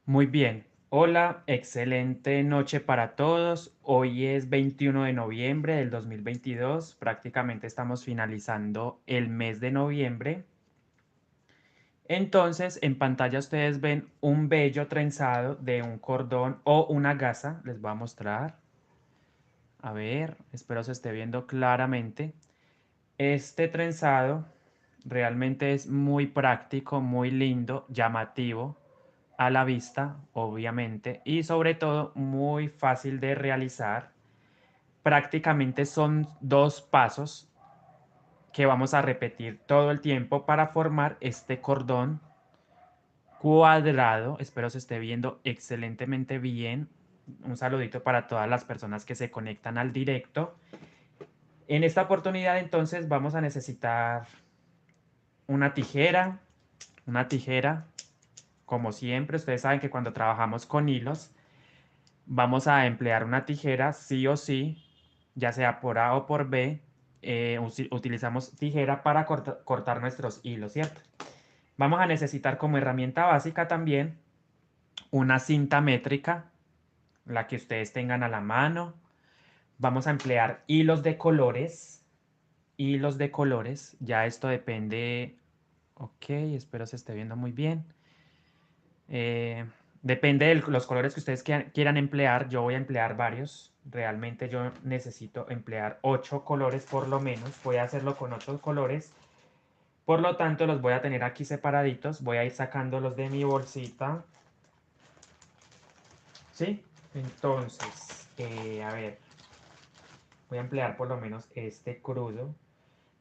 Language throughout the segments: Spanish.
Muy bien. Hola, excelente noche para todos. Hoy es 21 de noviembre del 2022. Prácticamente estamos finalizando el mes de noviembre. Entonces, en pantalla ustedes ven un bello trenzado de un cordón o una gasa. Les voy a mostrar. A ver, espero se esté viendo claramente. Este trenzado realmente es muy práctico, muy lindo, llamativo a la vista, obviamente, y sobre todo muy fácil de realizar. Prácticamente son dos pasos que vamos a repetir todo el tiempo para formar este cordón cuadrado. Espero se esté viendo excelentemente bien. Un saludito para todas las personas que se conectan al directo. En esta oportunidad entonces vamos a necesitar una tijera, una tijera. Como siempre, ustedes saben que cuando trabajamos con hilos, vamos a emplear una tijera sí o sí, ya sea por A o por B. Utilizamos tijera para cortar nuestros hilos, ¿cierto? Vamos a necesitar como herramienta básica también una cinta métrica, la que ustedes tengan a la mano. Vamos a emplear hilos de colores, ya esto depende. Ok, espero se esté viendo muy bien. Eh, Depende de los colores que ustedes quieran emplear. Yo voy a emplear varios. Realmente yo necesito emplear 8 colores por lo menos. Voy a hacerlo con 8 colores. Por lo tanto, los voy a tener aquí separaditos. Voy a ir sacándolos de mi bolsita. ¿Sí? Entonces, a ver, voy a emplear por lo menos este crudo.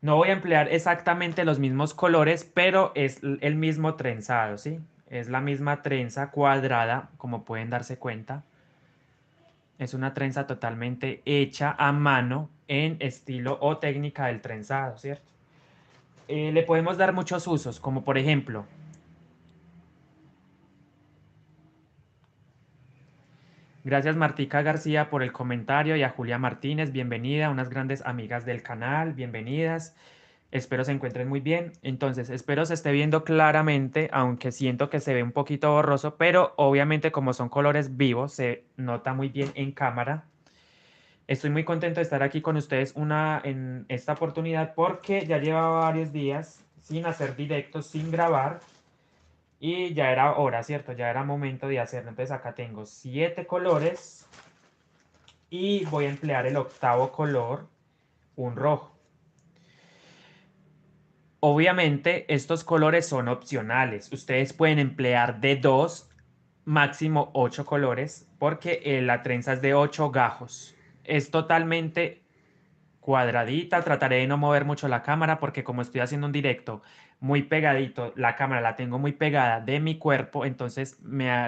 No voy a emplear exactamente los mismos colores, pero es el mismo trenzado, ¿sí? Es la misma trenza cuadrada, como pueden darse cuenta. Es una trenza totalmente hecha a mano en estilo o técnica del trenzado, ¿cierto? Le podemos dar muchos usos, como por ejemplo, gracias Martica García por el comentario y a Julia Martínez, bienvenida, unas grandes amigas del canal, bienvenidas. Espero se encuentren muy bien. Entonces, espero se esté viendo claramente, aunque siento que se ve un poquito borroso, pero obviamente como son colores vivos, se nota muy bien en cámara. Estoy muy contento de estar aquí con ustedes en esta oportunidad porque ya llevaba varios días sin hacer directos, sin grabar y ya era hora, ¿cierto? Ya era momento de hacerlo. Entonces acá tengo 7 colores y voy a emplear el octavo color, un rojo. Obviamente estos colores son opcionales. Ustedes pueden emplear de 2, máximo 8 colores porque la trenza es de 8 gajos. Es totalmente cuadradita. Trataré de no mover mucho la cámara porque como estoy haciendo un directo muy pegadito, la cámara la tengo muy pegada de mi cuerpo, entonces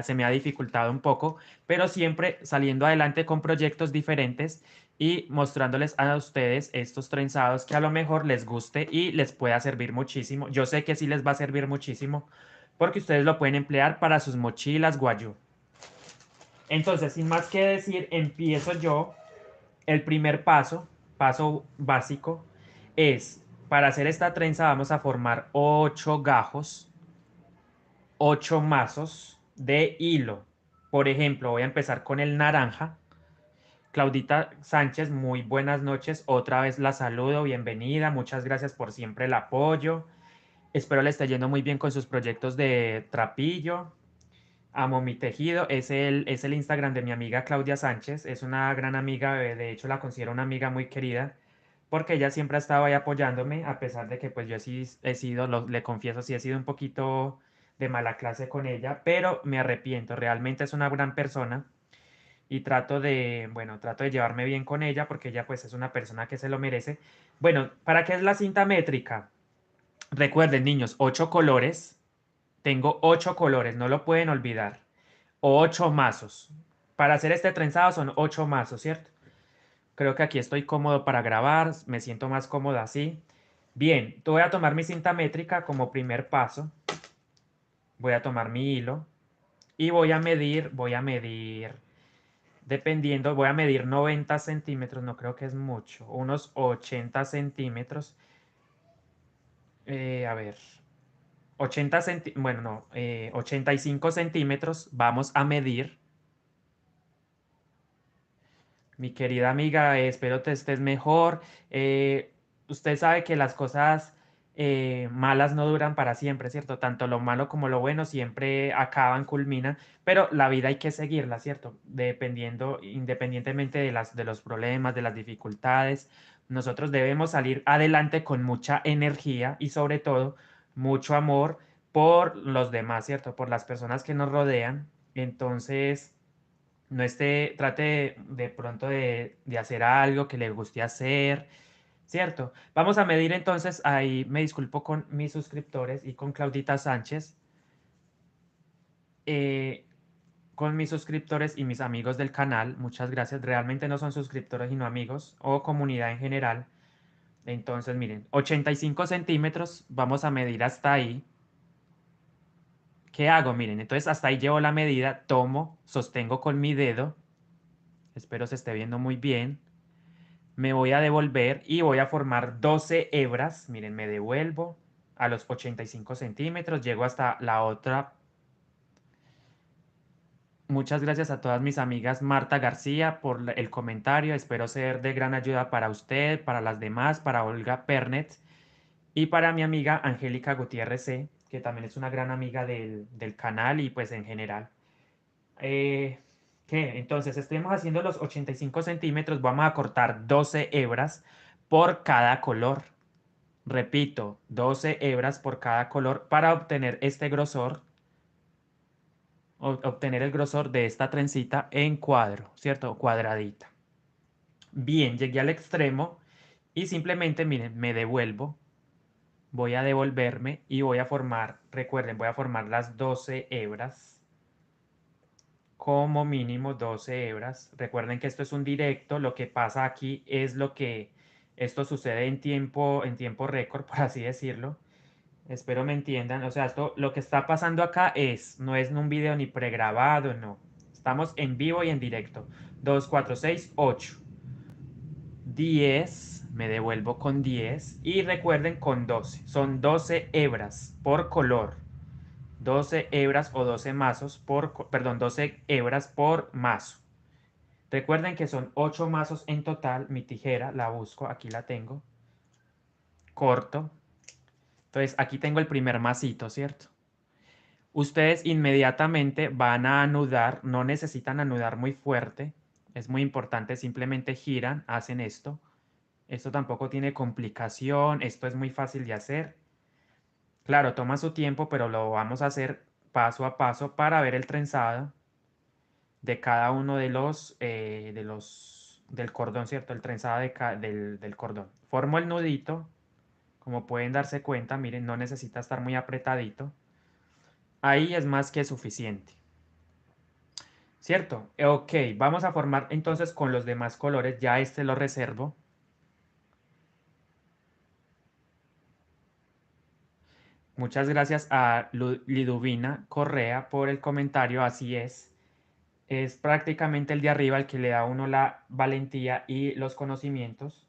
se me ha dificultado un poco, pero siempre saliendo adelante con proyectos diferentes y mostrándoles a ustedes estos trenzados que a lo mejor les guste y les pueda servir muchísimo. Yo sé que sí les va a servir muchísimo porque ustedes lo pueden emplear para sus mochilas guayú. Entonces, sin más que decir, empiezo yo. El primer paso, paso básico, es para hacer esta trenza vamos a formar 8 gajos, 8 mazos de hilo. Por ejemplo, voy a empezar con el naranja. Claudita Sánchez, muy buenas noches. Otra vez la saludo, bienvenida. Muchas gracias por siempre el apoyo. Espero le esté yendo muy bien con sus proyectos de trapillo. Amo mi tejido. Es el Instagram de mi amiga Claudia Sánchez. Es una gran amiga, de hecho la considero una amiga muy querida, porque ella siempre ha estado ahí apoyándome, a pesar de que pues yo sí he sido, le confieso, sí he sido un poquito de mala clase con ella, pero me arrepiento. Realmente es una gran persona y trato de llevarme bien con ella porque ella pues es una persona que se lo merece. Bueno, ¿para qué es la cinta métrica? Recuerden, niños, 8 colores. Tengo 8 colores, no lo pueden olvidar. 8 mazos. Para hacer este trenzado son 8 mazos, ¿cierto? Creo que aquí estoy cómodo para grabar, me siento más cómodo así. Bien, voy a tomar mi cinta métrica como primer paso. Voy a tomar mi hilo y voy a medir, dependiendo, voy a medir 90 centímetros, no creo que es mucho, unos 80 centímetros. A ver, bueno, no, 85 centímetros vamos a medir. Mi querida amiga, espero te estés mejor. Usted sabe que las cosas malas no duran para siempre, ¿cierto? Tanto lo malo como lo bueno siempre acaban, culminan, pero la vida hay que seguirla, ¿cierto? Dependiendo, independientemente de de los problemas, de las dificultades, nosotros debemos salir adelante con mucha energía y sobre todo mucho amor por los demás, ¿cierto? Por las personas que nos rodean. Entonces no esté, trate de pronto de hacer algo que le guste hacer, ¿cierto? Vamos a medir entonces, ahí me disculpo con mis suscriptores y con Claudita Sánchez, eh, con mis suscriptores y mis amigos del canal, muchas gracias, realmente no son suscriptores sino amigos o comunidad en general. Entonces, miren, 85 centímetros, vamos a medir hasta ahí. ¿Qué hago? Miren, entonces hasta ahí llevo la medida, tomo, sostengo con mi dedo, espero se esté viendo muy bien. Me voy a devolver y voy a formar 12 hebras. Miren, me devuelvo a los 85 centímetros, llego hasta la otra. Muchas gracias a todas mis amigas Marta García por el comentario. Espero ser de gran ayuda para usted, para las demás, para Olga Pernet y para mi amiga Angélica Gutiérrez C, que también es una gran amiga del canal y pues en general. Eh, ¿Qué? Entonces, estemos haciendo los 85 centímetros, vamos a cortar 12 hebras por cada color. Repito, 12 hebras por cada color para obtener este grosor, obtener el grosor de esta trencita en cuadro, ¿cierto? Cuadradita. Bien, llegué al extremo y simplemente, miren, me devuelvo. Voy a devolverme y voy a formar, recuerden, voy a formar las 12 hebras. Como mínimo 12 hebras. Recuerden que esto es un directo. Lo que pasa aquí es lo que esto sucede en tiempo récord, por así decirlo. Espero me entiendan. O sea, esto, lo que está pasando acá no es un video ni pregrabado, no. Estamos en vivo y en directo. 2 4 6 8 10. Me devuelvo con 10. Y recuerden con 12. Son 12 hebras por color. 12 hebras o 12 mazos perdón, 12 hebras por mazo. Recuerden que son 8 mazos en total. Mi tijera la busco, aquí la tengo. Corto. Entonces aquí tengo el primer macito, ¿cierto? Ustedes inmediatamente van a anudar, no necesitan anudar muy fuerte, es muy importante, simplemente giran, hacen esto. Esto tampoco tiene complicación, esto es muy fácil de hacer. Claro, toma su tiempo, pero lo vamos a hacer paso a paso para ver el trenzado de cada uno del cordón, ¿cierto? El trenzado del cordón. Formo el nudito, como pueden darse cuenta, miren, no necesita estar muy apretadito. Ahí es más que suficiente. ¿Cierto? Ok, vamos a formar entonces con los demás colores. Ya este lo reservo. Muchas gracias a Liduvina Correa por el comentario. Así es. Es prácticamente el de arriba el que le da a uno la valentía y los conocimientos.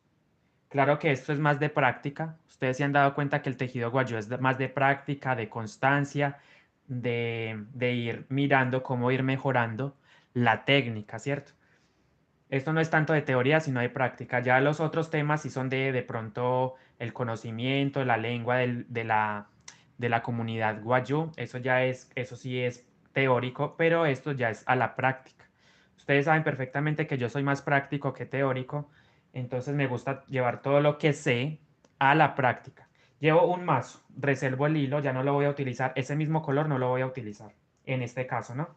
Claro que esto es más de práctica. Ustedes se han dado cuenta que el tejido guayú es más de práctica, de constancia, de ir mirando cómo ir mejorando la técnica, ¿cierto? Esto no es tanto de teoría, sino de práctica. Ya los otros temas sí son de pronto el conocimiento, la lengua de la comunidad guayú. Eso sí es teórico, pero esto ya es a la práctica. Ustedes saben perfectamente que yo soy más práctico que teórico, entonces me gusta llevar todo lo que sé a la práctica. Llevo un mazo, reservo el hilo, ya no lo voy a utilizar. Ese mismo color no lo voy a utilizar en este caso, ¿no?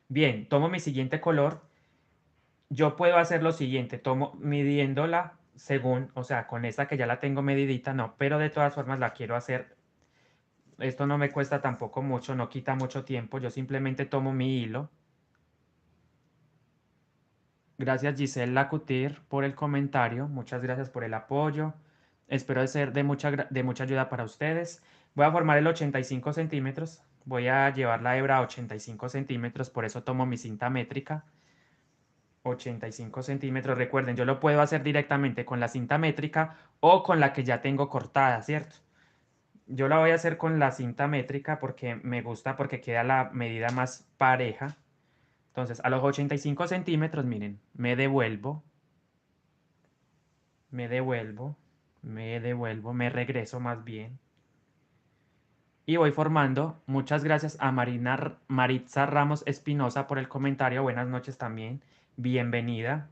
Bien, tomo mi siguiente color. Yo puedo hacer lo siguiente, tomo midiéndola según, o sea, con esta que ya la tengo medidita, no, pero de todas formas la quiero hacer. Esto no me cuesta tampoco mucho, no quita mucho tiempo. Yo simplemente tomo mi hilo. Gracias Giselle Lacutir por el comentario. Muchas gracias por el apoyo. Espero ser de mucha ayuda para ustedes. Voy a formar el 85 centímetros. Voy a llevar la hebra a 85 centímetros, por eso tomo mi cinta métrica. 85 centímetros. Recuerden, yo lo puedo hacer directamente con la cinta métrica o con la que ya tengo cortada, ¿cierto? Yo la voy a hacer con la cinta métrica porque me gusta, porque queda la medida más pareja. Entonces, a los 85 centímetros, miren, me devuelvo, me regreso más bien. Y voy formando. Muchas gracias a Maritza Ramos Espinosa por el comentario. Buenas noches también. Bienvenida.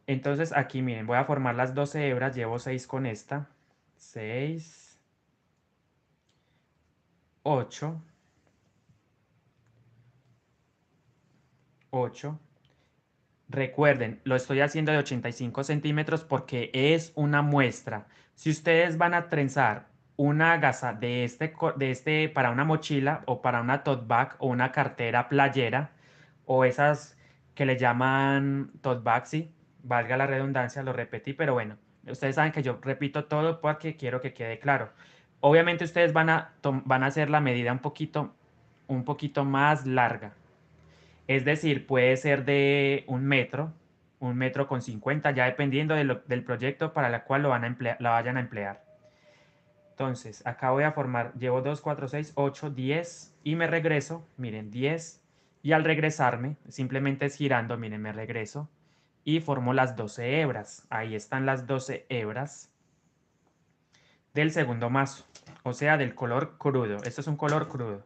Entonces aquí miren, voy a formar las 12 hebras. Llevo 6 con esta. 6, 8, 8. Recuerden, lo estoy haciendo de 85 centímetros porque es una muestra. Si ustedes van a trenzar una gasa de este para una mochila o para una tote bag o una cartera playera o esas que le llaman tote bag, sí, valga la redundancia, lo repetí, pero bueno, ustedes saben que yo repito todo porque quiero que quede claro. Obviamente ustedes van a hacer la medida un poquito más larga. Es decir, puede ser de 1 metro con 50, ya dependiendo del proyecto para el cual la vayan a emplear. Entonces, acá voy a formar, llevo 2, 4, 6, 8, 10 y me regreso, miren, 10. Y al regresarme, simplemente es girando, miren, me regreso y formo las 12 hebras. Ahí están las 12 hebras del segundo mazo, o sea, del color crudo. Esto es un color crudo.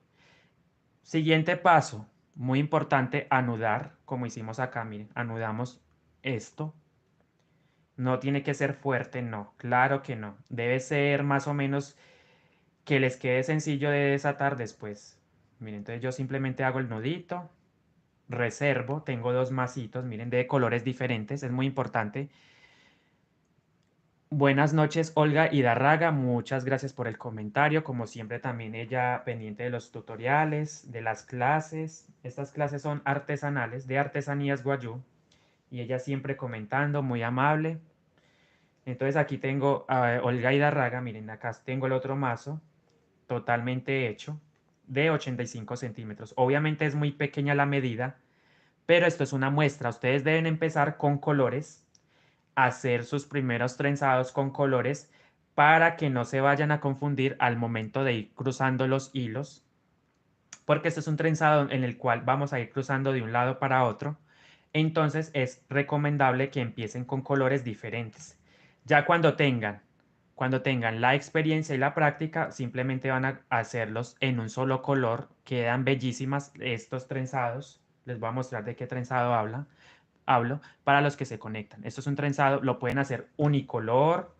Siguiente paso, muy importante, anudar, como hicimos acá, miren, anudamos esto. No tiene que ser fuerte, no, claro que no. Debe ser más o menos que les quede sencillo de desatar después. Miren, entonces yo simplemente hago el nudito, reservo, tengo dos masitos, miren, de colores diferentes, es muy importante. Buenas noches, Olga Hidarraga. Muchas gracias por el comentario. Como siempre, también ella pendiente de los tutoriales, de las clases. Estas clases son artesanales, de artesanías guayú. Y ella siempre comentando, muy amable. Entonces aquí tengo a Olga Hidarraga. Miren, acá tengo el otro mazo, totalmente hecho, de 85 centímetros. Obviamente es muy pequeña la medida, pero esto es una muestra. Ustedes deben empezar con colores, hacer sus primeros trenzados con colores para que no se vayan a confundir al momento de ir cruzando los hilos, porque este es un trenzado en el cual vamos a ir cruzando de un lado para otro. Entonces es recomendable que empiecen con colores diferentes. Ya cuando tengan la experiencia y la práctica, simplemente van a hacerlos en un solo color. Quedan bellísimas estos trenzados. Les voy a mostrar de qué trenzado hablo para los que se conectan. Esto es un trenzado, lo pueden hacer unicolor,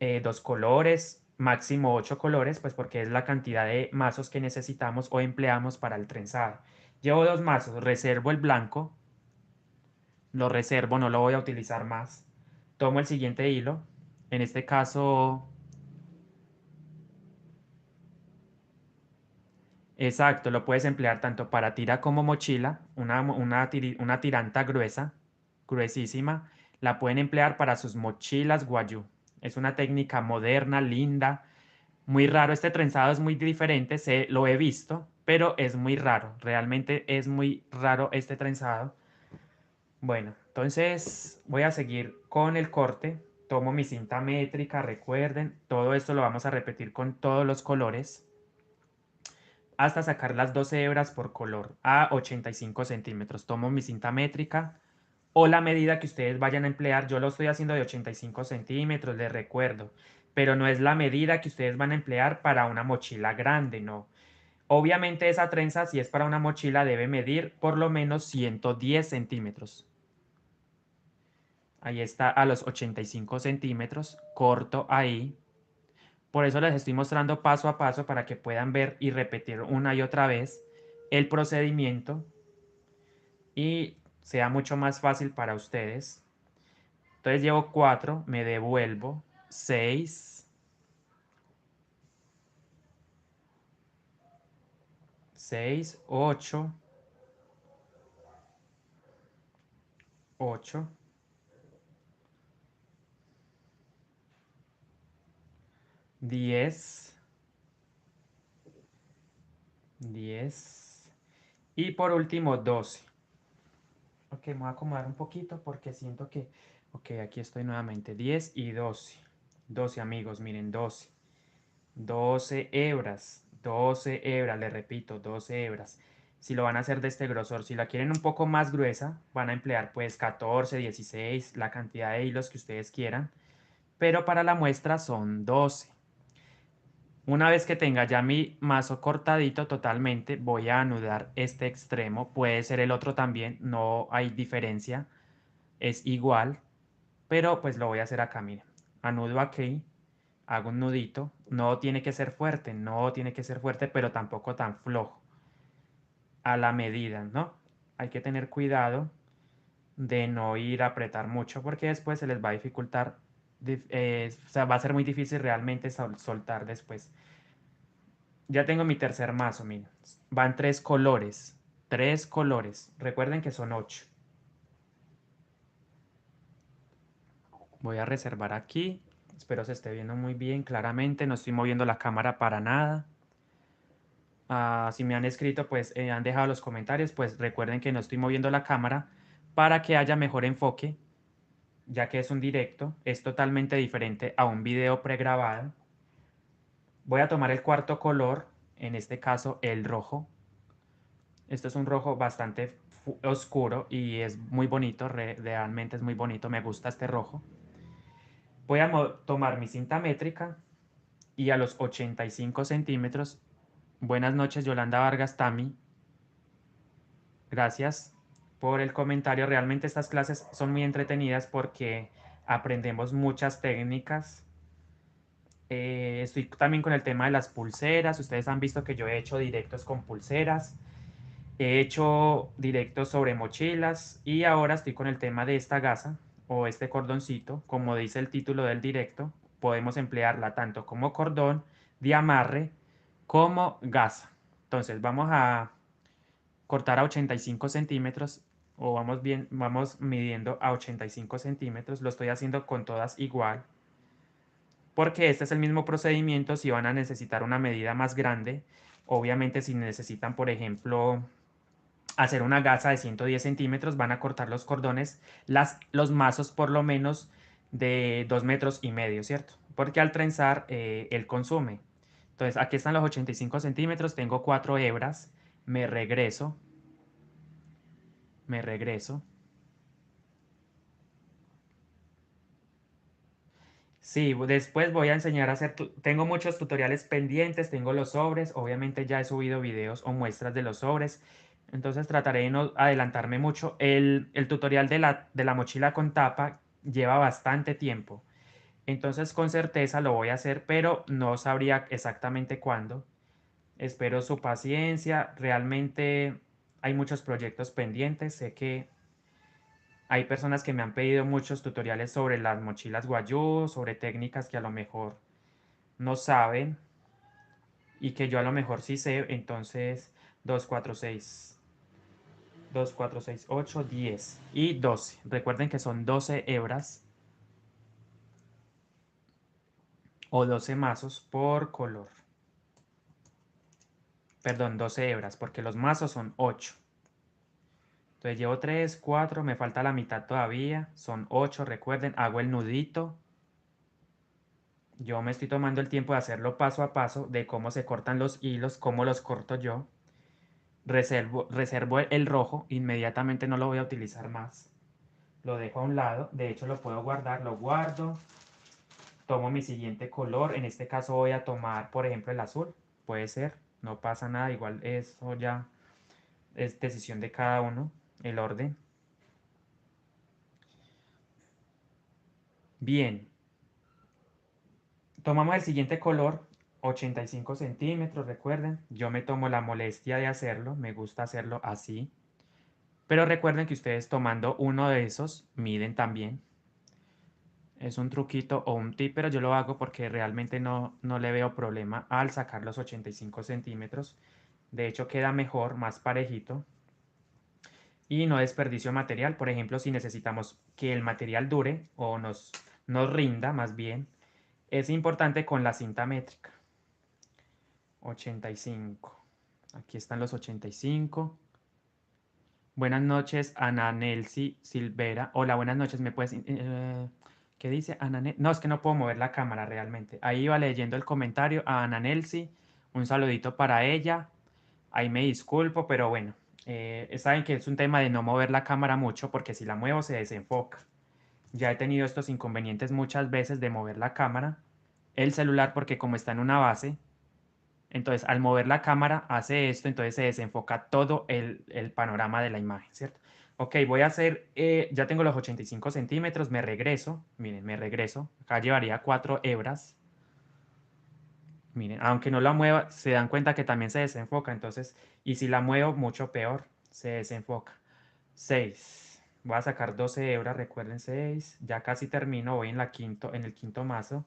2 colores, máximo 8 colores, pues porque es la cantidad de mazos que necesitamos o empleamos para el trenzado. Llevo 2 mazos, reservo el blanco, lo reservo, no lo voy a utilizar más. Tomo el siguiente hilo, en este caso, exacto, lo puedes emplear tanto para tira como mochila, una tiranta gruesa, gruesísima, la pueden emplear para sus mochilas guayú. Es una técnica moderna, linda, muy raro. Este trenzado es muy diferente, lo he visto, pero es muy raro, realmente es muy raro este trenzado. Bueno, entonces voy a seguir con el corte, tomo mi cinta métrica, recuerden, todo esto lo vamos a repetir con todos los colores hasta sacar las 12 hebras por color a 85 centímetros. Tomo mi cinta métrica o la medida que ustedes vayan a emplear. Yo lo estoy haciendo de 85 centímetros, les recuerdo, pero no es la medida que ustedes van a emplear para una mochila grande, no. Obviamente esa trenza, si es para una mochila, debe medir por lo menos 110 centímetros. Ahí está a los 85 centímetros, corto ahí. Por eso les estoy mostrando paso a paso para que puedan ver y repetir una y otra vez el procedimiento y sea mucho más fácil para ustedes. Entonces llevo 4, me devuelvo, 6, 6, 8, 8, 10, 10 y por último 12. Ok, me voy a acomodar un poquito porque siento que... Ok, aquí estoy nuevamente. 10 y 12. 12 amigos, miren, 12. 12 hebras, 12 hebras, le repito, 12 hebras. Si lo van a hacer de este grosor, si la quieren un poco más gruesa, van a emplear pues 14, 16, la cantidad de hilos que ustedes quieran, pero para la muestra son 12. Una vez que tenga ya mi mazo cortadito totalmente, voy a anudar este extremo, puede ser el otro también, no hay diferencia, es igual, pero pues lo voy a hacer acá, miren. Anudo aquí, hago un nudito, no tiene que ser fuerte, no tiene que ser fuerte, pero tampoco tan flojo, a la medida, ¿no? Hay que tener cuidado de no ir a apretar mucho porque después se les va a dificultar, o sea, va a ser muy difícil realmente soltar después. Ya tengo mi tercer mazo, miren. Van tres colores. Tres colores. Recuerden que son 8. Voy a reservar aquí. Espero se esté viendo muy bien, claramente. No estoy moviendo la cámara para nada. Si me han escrito, pues han dejado los comentarios, pues recuerden que no estoy moviendo la cámara para que haya mejor enfoque, ya que es un directo. Es totalmente diferente a un video pregrabado. Voy a tomar el cuarto color, en este caso el rojo. Esto es un rojo bastante oscuro y es muy bonito, realmente es muy bonito, me gusta este rojo. Voy a tomar mi cinta métrica y a los 85 centímetros. Buenas noches, Yolanda Vargas Tami. Gracias por el comentario. Realmente estas clases son muy entretenidas porque aprendemos muchas técnicas. Estoy también con el tema de las pulseras. Ustedes han visto que yo he hecho directos con pulseras. He hecho directos sobre mochilas y ahora estoy con el tema de esta gasa o este cordoncito. Como dice el título del directo, podemos emplearla tanto como cordón de amarre como gasa. Entonces vamos a cortar a 85 centímetros o vamos midiendo a 85 centímetros. Lo estoy haciendo con todas igual porque este es el mismo procedimiento si van a necesitar una medida más grande. Obviamente si necesitan, por ejemplo, hacer una gasa de 110 centímetros, van a cortar los cordones, los mazos por lo menos de 2,5 metros, ¿cierto? Porque al trenzar él consume. Entonces aquí están los 85 centímetros, tengo 4 hebras, me regreso, me regreso. Sí, después voy a enseñar a hacer, tengo muchos tutoriales pendientes, tengo los sobres, obviamente ya he subido videos o muestras de los sobres, entonces trataré de no adelantarme mucho. El tutorial de la mochila con tapa lleva bastante tiempo, entonces con certeza lo voy a hacer, pero no sabría exactamente cuándo. Espero su paciencia, realmente hay muchos proyectos pendientes, sé que hay personas que me han pedido muchos tutoriales sobre las mochilas Guayú, sobre técnicas que a lo mejor no saben y que yo a lo mejor sí sé. Entonces, 2, 4, 6, 8, 10 y 12. Recuerden que son 12 hebras o 12 mazos por color. Perdón, 12 hebras porque los mazos son 8. Entonces llevo 3, 4, me falta la mitad todavía. Son 8, recuerden, hago el nudito. Yo me estoy tomando el tiempo de hacerlo paso a paso, de cómo se cortan los hilos, cómo los corto yo. Reservo el rojo, inmediatamente no lo voy a utilizar más. Lo dejo a un lado, de hecho lo puedo guardar, lo guardo. Tomo mi siguiente color, en este caso voy a tomar, por ejemplo, el azul. Puede ser, no pasa nada, igual eso ya es decisión de cada uno, el orden. Bien, tomamos el siguiente color, 85 centímetros, recuerden. Yo me tomo la molestia de hacerlo, me gusta hacerlo así. Pero recuerden que ustedes tomando uno de esos miden también. Es un truquito o un tip, pero yo lo hago porque realmente no le veo problema al sacar los 85 centímetros. De hecho queda mejor, más parejito y no desperdicio material. Por ejemplo, si necesitamos que el material dure o nos rinda más bien, es importante con la cinta métrica. 85. Aquí están los 85. Buenas noches, Ana Nelsi Silvera. Hola, buenas noches. ¿Qué dice Ana? No, es que no puedo mover la cámara realmente. Ahí iba leyendo el comentario a Ana Nelsi. Un saludito para ella. Ahí me disculpo, pero bueno, saben que es un tema de no mover la cámara mucho porque si la muevo se desenfoca. Ya he tenido estos inconvenientes muchas veces de mover la cámara. El celular porque como está en una base, entonces al mover la cámara hace esto, entonces se desenfoca todo el panorama de la imagen, ¿cierto? Ok, voy a hacer, ya tengo los 85 centímetros, me regreso, miren, me regreso. Acá llevaría 4 hebras. Miren, aunque no la mueva, se dan cuenta que también se desenfoca. Entonces, y si la muevo, mucho peor, se desenfoca. 6. Voy a sacar 12 hebras, recuerden 6. Ya casi termino, voy en el quinto mazo.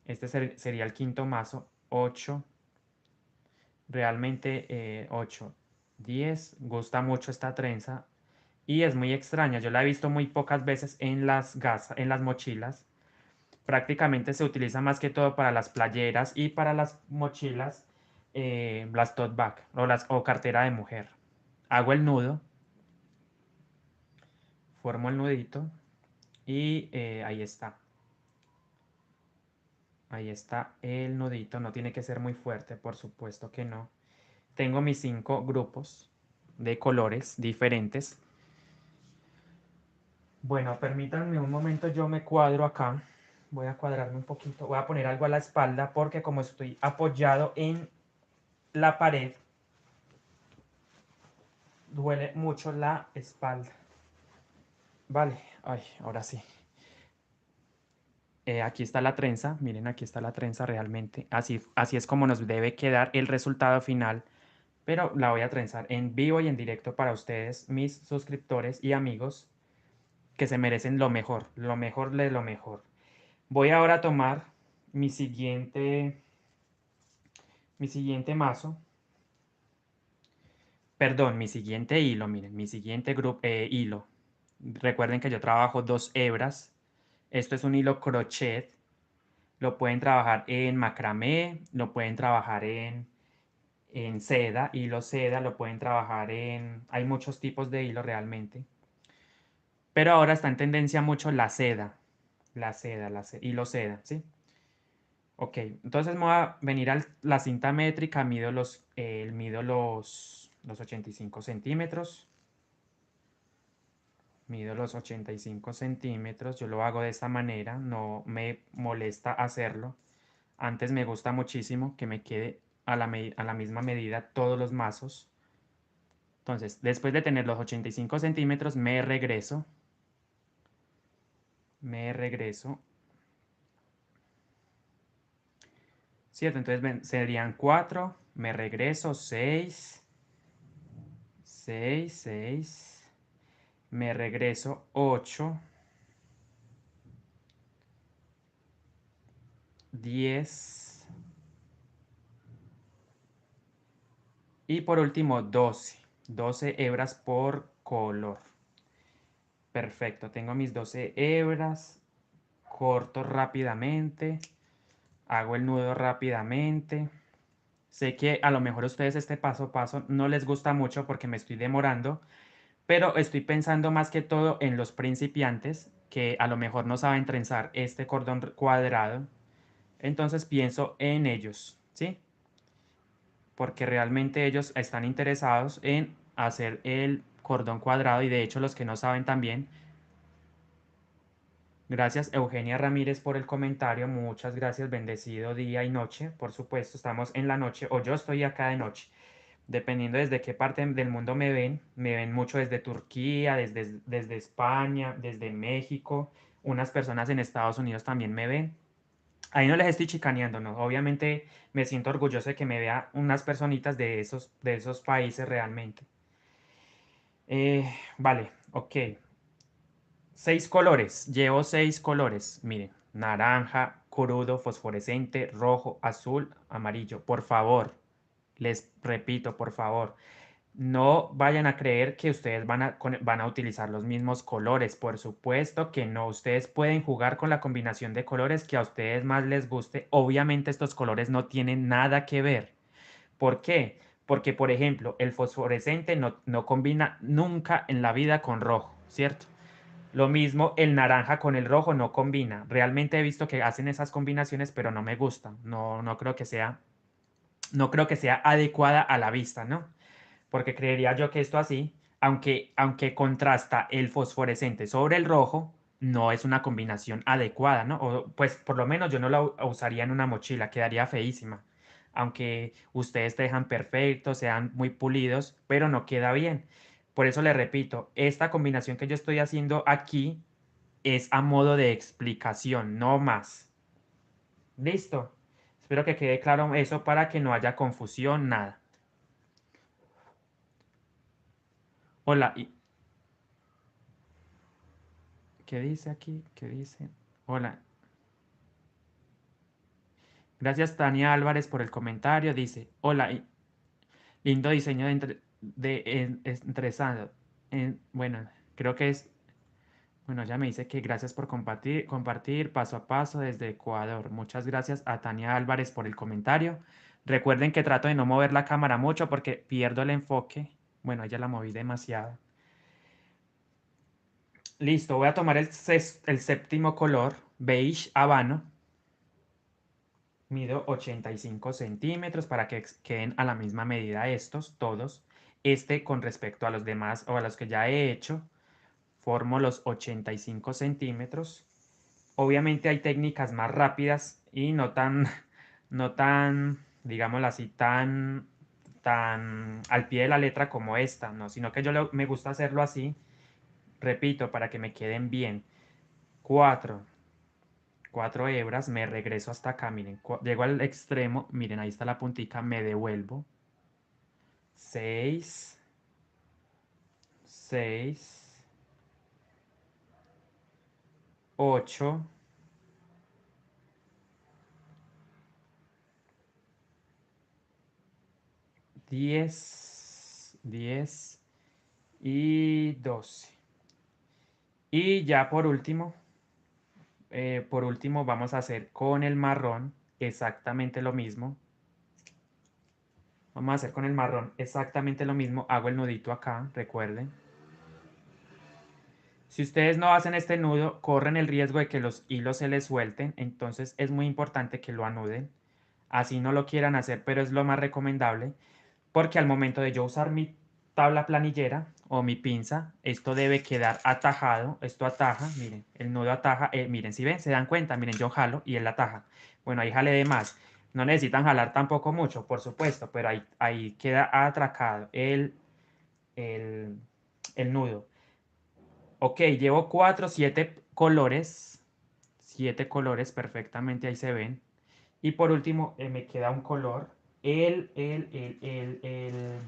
Este sería el quinto mazo. 8. Realmente 8. 10. Gusta mucho esta trenza. Y es muy extraña. Yo la he visto muy pocas veces en las gasas, en las mochilas. Prácticamente se utiliza más que todo para las playeras y para las mochilas, las tote bag o cartera de mujer. Hago el nudo, formo el nudito y ahí está. Ahí está el nudito. No tiene que ser muy fuerte, por supuesto que no. Tengo mis 5 grupos de colores diferentes. Bueno, permítanme un momento, yo me cuadro acá. Voy a cuadrarme un poquito. Voy a poner algo a la espalda porque como estoy apoyado en la pared, duele mucho la espalda. Vale, ay, ahora sí. Aquí está la trenza, miren, aquí está la trenza realmente. Así es como nos debe quedar el resultado final, pero la voy a trenzar en vivo y en directo para ustedes, mis suscriptores y amigos, que se merecen lo mejor de lo mejor. Voy ahora a tomar mi siguiente mazo, perdón, mi siguiente hilo, miren, mi siguiente hilo. Recuerden que yo trabajo 2 hebras. Esto es un hilo crochet. Lo pueden trabajar en macramé, lo pueden trabajar en seda, hilo seda, lo pueden trabajar en... Hay muchos tipos de hilo realmente. Pero ahora está en tendencia mucho la seda. Hilo seda, ¿sí? Ok, entonces me voy a venir a la cinta métrica, mido los 85 centímetros. Mido los 85 centímetros, yo lo hago de esta manera, no me molesta hacerlo. Antes me gusta muchísimo que me quede a la misma medida todos los mazos. Entonces, después de tener los 85 centímetros, me regreso, ¿cierto? Entonces serían 4, me regreso, 6, 6, 6, me regreso, 8, 10 y por último 12 hebras por color. Perfecto, tengo mis 12 hebras, corto rápidamente, hago el nudo rápidamente. Sé que a lo mejor a ustedes este paso a paso no les gusta mucho porque me estoy demorando, pero estoy pensando más que todo en los principiantes que a lo mejor no saben trenzar este cordón cuadrado. Entonces pienso en ellos, ¿sí? Porque realmente ellos están interesados en hacer el cordón cuadrado y de hecho los que no saben también. Gracias Eugenia Ramírez por el comentario, muchas gracias, bendecido día y noche, por supuesto, estamos en la noche o yo estoy acá de noche, dependiendo desde qué parte del mundo me ven mucho desde Turquía, desde España, desde México, unas personas en Estados Unidos también me ven. Ahí no les estoy chicaneando, ¿no? Obviamente me siento orgulloso de que me vean unas personitas de esos países realmente. Vale, ok. 6 colores, llevo 6 colores. Miren, naranja, crudo, fosforescente, rojo, azul, amarillo. Por favor, les repito, por favor, no vayan a creer que ustedes van a utilizar los mismos colores. Por supuesto que no. Ustedes pueden jugar con la combinación de colores que a ustedes más les guste. Obviamente estos colores no tienen nada que ver. ¿Por qué? Porque, por ejemplo, el fosforescente no combina nunca en la vida con rojo, ¿cierto? Lo mismo, el naranja con el rojo no combina. Realmente he visto que hacen esas combinaciones, pero no me gustan. No creo que sea, no creo que sea adecuada a la vista, ¿no? Porque creería yo que esto así, aunque contrasta el fosforescente sobre el rojo, no es una combinación adecuada, ¿no? O pues por lo menos yo no la usaría en una mochila, quedaría feísima. Aunque ustedes te dejan perfectos, sean muy pulidos, pero no queda bien. Por eso le repito, esta combinación que yo estoy haciendo aquí es a modo de explicación, no más. ¿Listo? Espero que quede claro eso para que no haya confusión, nada. Hola, ¿qué dice aquí? ¿Qué dice? Hola. Gracias Tania Álvarez por el comentario. Dice, hola, lindo diseño interesado. Bueno, creo que es, bueno, ya me dice que gracias por compartir paso a paso desde Ecuador. Muchas gracias a Tania Álvarez por el comentario. Recuerden que trato de no mover la cámara mucho porque pierdo el enfoque. Bueno, ya la moví demasiado. Listo, voy a tomar el séptimo color, beige habano. Mido 85 centímetros para que queden a la misma medida estos, todos. Este con respecto a los demás o a los que ya he hecho, formo los 85 centímetros. Obviamente hay técnicas más rápidas y no tan, digámoslo así, tan al pie de la letra como esta, ¿no? Sino que me gusta hacerlo así, repito, para que me queden bien. 4, 4 hebras, me regreso hasta acá, miren, llego al extremo, miren, ahí está la puntica, me devuelvo, 6, 6, 8, 10, 10 y 12. Y ya por último vamos a hacer con el marrón exactamente lo mismo. Vamos a hacer con el marrón exactamente lo mismo, hago el nudito acá, recuerden. Si ustedes no hacen este nudo, corren el riesgo de que los hilos se les suelten, entonces es muy importante que lo anuden. Así no lo quieran hacer, pero es lo más recomendable, porque al momento de yo usar mi tabla planillera o mi pinza, esto debe quedar atajado, esto ataja, miren, el nudo ataja, miren, si ven, se dan cuenta, miren, yo jalo y él ataja. Bueno, ahí jale de más. No necesitan jalar tampoco mucho, por supuesto, pero ahí queda atracado el, el nudo. Ok, llevo 4, 7 colores perfectamente, ahí se ven. Y por último, me queda un color, el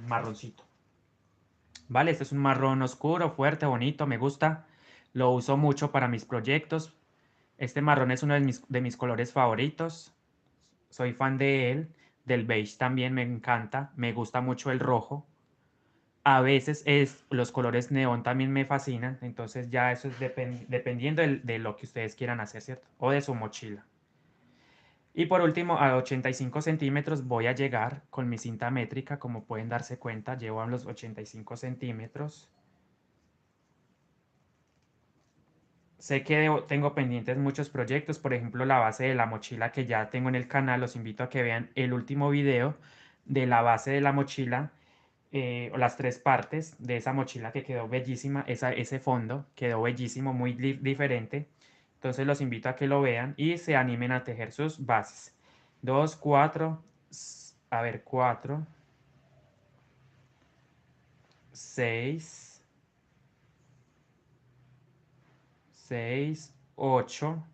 marroncito. Vale, este es un marrón oscuro, fuerte, bonito, me gusta. Lo uso mucho para mis proyectos. Este marrón es uno de mis colores favoritos. Soy fan de él. Del beige también me encanta. Me gusta mucho el rojo. A veces los colores neón también me fascinan, entonces ya eso es dependiendo de lo que ustedes quieran hacer, ¿cierto? O de su mochila. Y por último, a 85 centímetros voy a llegar con mi cinta métrica, como pueden darse cuenta, llevo a los 85 centímetros. Sé que tengo pendientes muchos proyectos, por ejemplo, la base de la mochila que ya tengo en el canal, los invito a que vean el último video de la base de la mochila o las 3 partes de esa mochila que quedó bellísima, ese fondo quedó bellísimo, muy diferente. Entonces los invito a que lo vean y se animen a tejer sus bases. 2, 4, a ver, 4, 6, 6, 8.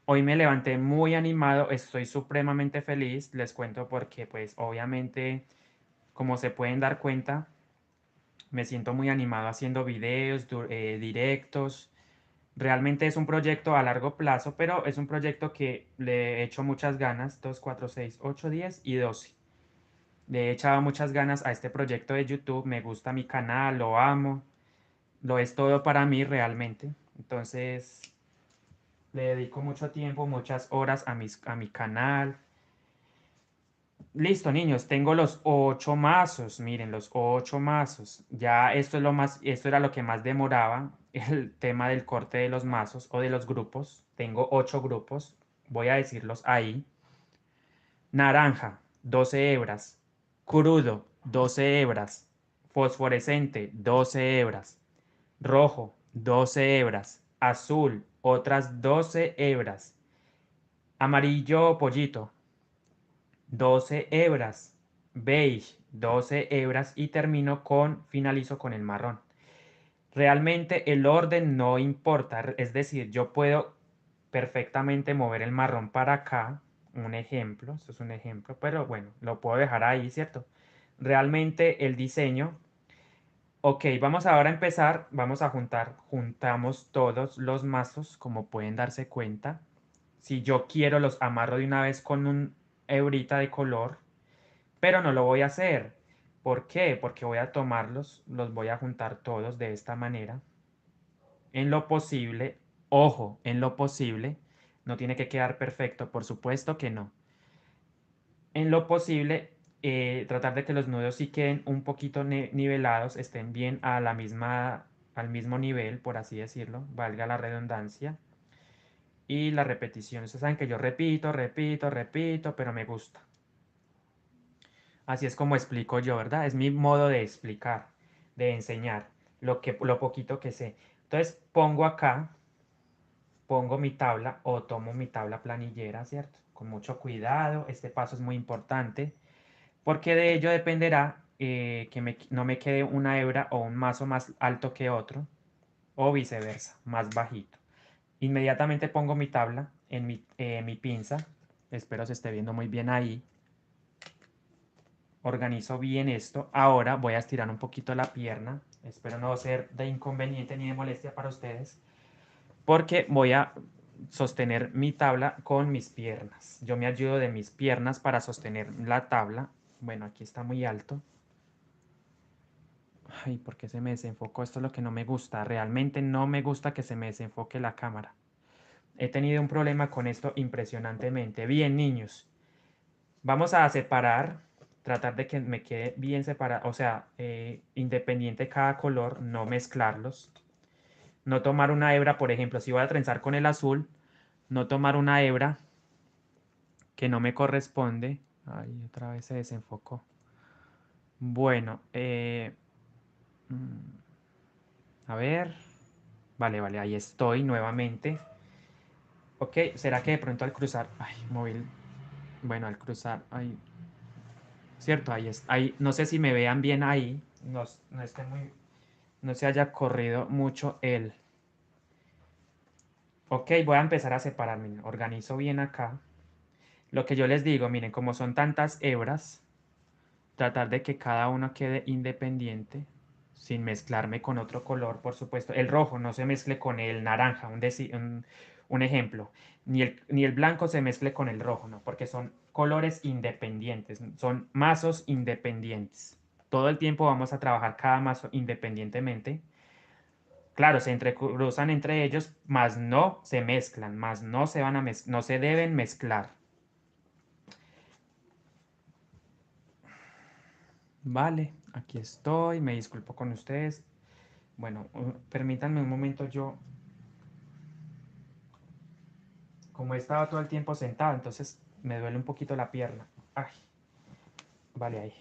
Hoy me levanté muy animado, estoy supremamente feliz, les cuento porque pues obviamente, como se pueden dar cuenta, me siento muy animado haciendo videos, directos. Realmente es un proyecto a largo plazo, pero es un proyecto que le he hecho muchas ganas, 2, 4, 6, 8, 10 y 12. Le he echado muchas ganas a este proyecto de YouTube, me gusta mi canal, lo amo, lo es todo para mí realmente. Entonces, le dedico mucho tiempo, muchas horas a mi canal. Listo, niños, tengo los 8 mazos. Miren, los 8 mazos. Ya esto es lo más, esto era lo que más demoraba, el tema del corte de los mazos o de los grupos. Tengo 8 grupos. Voy a decirlos ahí. Naranja, 12 hebras. Crudo, 12 hebras. Fosforescente, 12 hebras. Rojo, 12 hebras. Azul, otras 12 hebras. Amarillo pollito, 12 hebras. Beige, 12 hebras. Y finalizo con el marrón. Realmente el orden no importa. Es decir, yo puedo perfectamente mover el marrón para acá. Un ejemplo, esto es un ejemplo, pero bueno, lo puedo dejar ahí, ¿cierto? Realmente el diseño. Ok, vamos ahora a empezar. Vamos a juntamos todos los mazos, como pueden darse cuenta. Si yo quiero, los amarro de una vez con un hebrita de color, pero no lo voy a hacer. ¿Por qué? Porque voy a tomarlos, los voy a juntar todos de esta manera. En lo posible, ojo, en lo posible, no tiene que quedar perfecto, por supuesto que no. En lo posible, tratar de que los nudos sí queden un poquito nivelados, estén bien a la misma, al mismo nivel, por así decirlo, valga la redundancia. Y la repetición. Ustedes saben que yo repito, repito, repito, pero me gusta. Así es como explico yo, ¿verdad? Es mi modo de explicar, de enseñar lo poquito que sé. Entonces pongo acá, pongo mi tabla o tomo mi tabla planillera, ¿cierto? Con mucho cuidado. Este paso es muy importante porque de ello dependerá que no me quede una hebra o un mazo más alto que otro o viceversa, más bajito. Inmediatamente pongo mi tabla en mi pinza. Espero se esté viendo muy bien ahí. Organizo bien esto. Ahora voy a estirar un poquito la pierna. Espero no ser de inconveniente ni de molestia para ustedes. Porque voy a sostener mi tabla con mis piernas. Yo me ayudo de mis piernas para sostener la tabla. Bueno, aquí está muy alto. Ay, ¿por qué se me desenfocó? Esto es lo que no me gusta. Realmente no me gusta que se me desenfoque la cámara. He tenido un problema con esto impresionantemente. Bien, niños. Vamos a separar, tratar de que me quede bien separado, o sea, independiente cada color, no mezclarlos. No tomar una hebra, por ejemplo, si voy a trenzar con el azul, no tomar una hebra que no me corresponde. Ay, otra vez se desenfocó. Bueno, a ver. Vale, vale, ahí estoy nuevamente. Ok, ¿será que de pronto al cruzar, ay, móvil, bueno, al cruzar, ay, cierto, ahí es, ahí, no sé si me vean bien ahí, no, no esté muy, no se haya corrido mucho el. Ok, voy a empezar a separarme, organizo bien acá. Lo que yo les digo, miren, como son tantas hebras, tratar de que cada uno quede independiente, sin mezclarme con otro color, por supuesto. El rojo no se mezcle con el naranja, un ejemplo. Ni el blanco se mezcle con el rojo, ¿no? Porque son colores independientes, son mazos independientes. Todo el tiempo vamos a trabajar cada mazo independientemente. Claro, se entrecruzan entre ellos, mas no se mezclan, mas no se van a no se deben mezclar. Vale, aquí estoy, me disculpo con ustedes. Bueno, permítanme un momento yo, como he estado todo el tiempo sentado, entonces me duele un poquito la pierna. Ay, vale, ahí.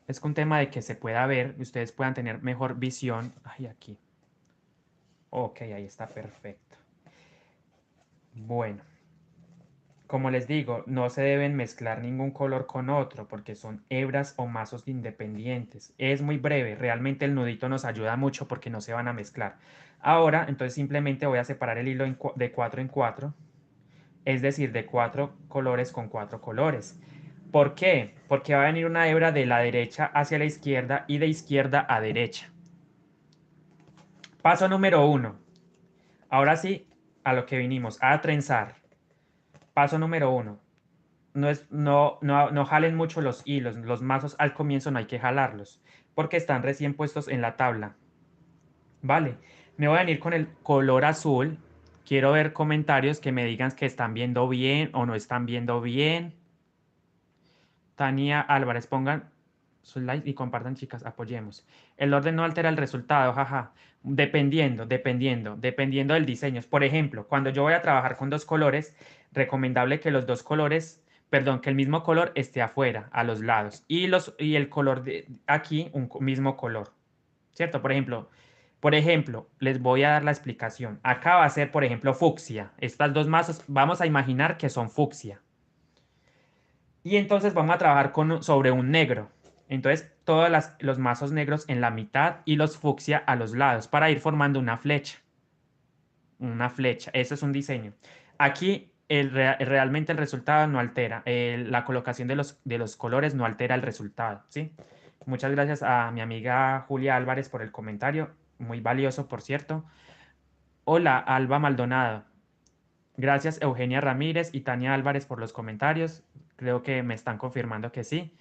Es que un tema de que se pueda ver, y ustedes puedan tener mejor visión. Ay, aquí. Ok, ahí está perfecto. Bueno, como les digo, no se deben mezclar ningún color con otro porque son hebras o mazos independientes. Es muy breve, realmente el nudito nos ayuda mucho porque no se van a mezclar. Ahora, entonces simplemente voy a separar el hilo de 4 en 4, es decir, de 4 colores con 4 colores. ¿Por qué? Porque va a venir una hebra de la derecha hacia la izquierda y de izquierda a derecha. Paso número 1. Ahora sí, a lo que vinimos, a trenzar. Paso número 1. No jalen mucho los hilos, los mazos al comienzo no hay que jalarlos, porque están recién puestos en la tabla. Vale, me voy a venir con el color azul. Quiero ver comentarios que me digan que están viendo bien o no están viendo bien. Tania Álvarez, pongan sus likes y compartan, chicas, apoyemos. El orden no altera el resultado, jaja. Dependiendo del diseño. Por ejemplo, cuando yo voy a trabajar con dos colores, recomendable que los dos colores, perdón, que el mismo color esté afuera, a los lados. Y el color de aquí, mismo color. ¿Cierto? Por ejemplo, les voy a dar la explicación. Acá va a ser, por ejemplo, fucsia. Estas dos masas, vamos a imaginar que son fucsia. Y entonces vamos a trabajar sobre un negro. Entonces, todos los mazos negros en la mitad y los fucsia a los lados para ir formando una flecha. Una flecha. Eso es un diseño. Aquí realmente el resultado no altera. La colocación de los colores no altera el resultado. ¿Sí? Muchas gracias a mi amiga Julia Álvarez por el comentario. Muy valioso, por cierto. Hola, Alba Maldonado. Gracias Eugenia Ramírez y Tania Álvarez por los comentarios. Creo que me están confirmando que sí.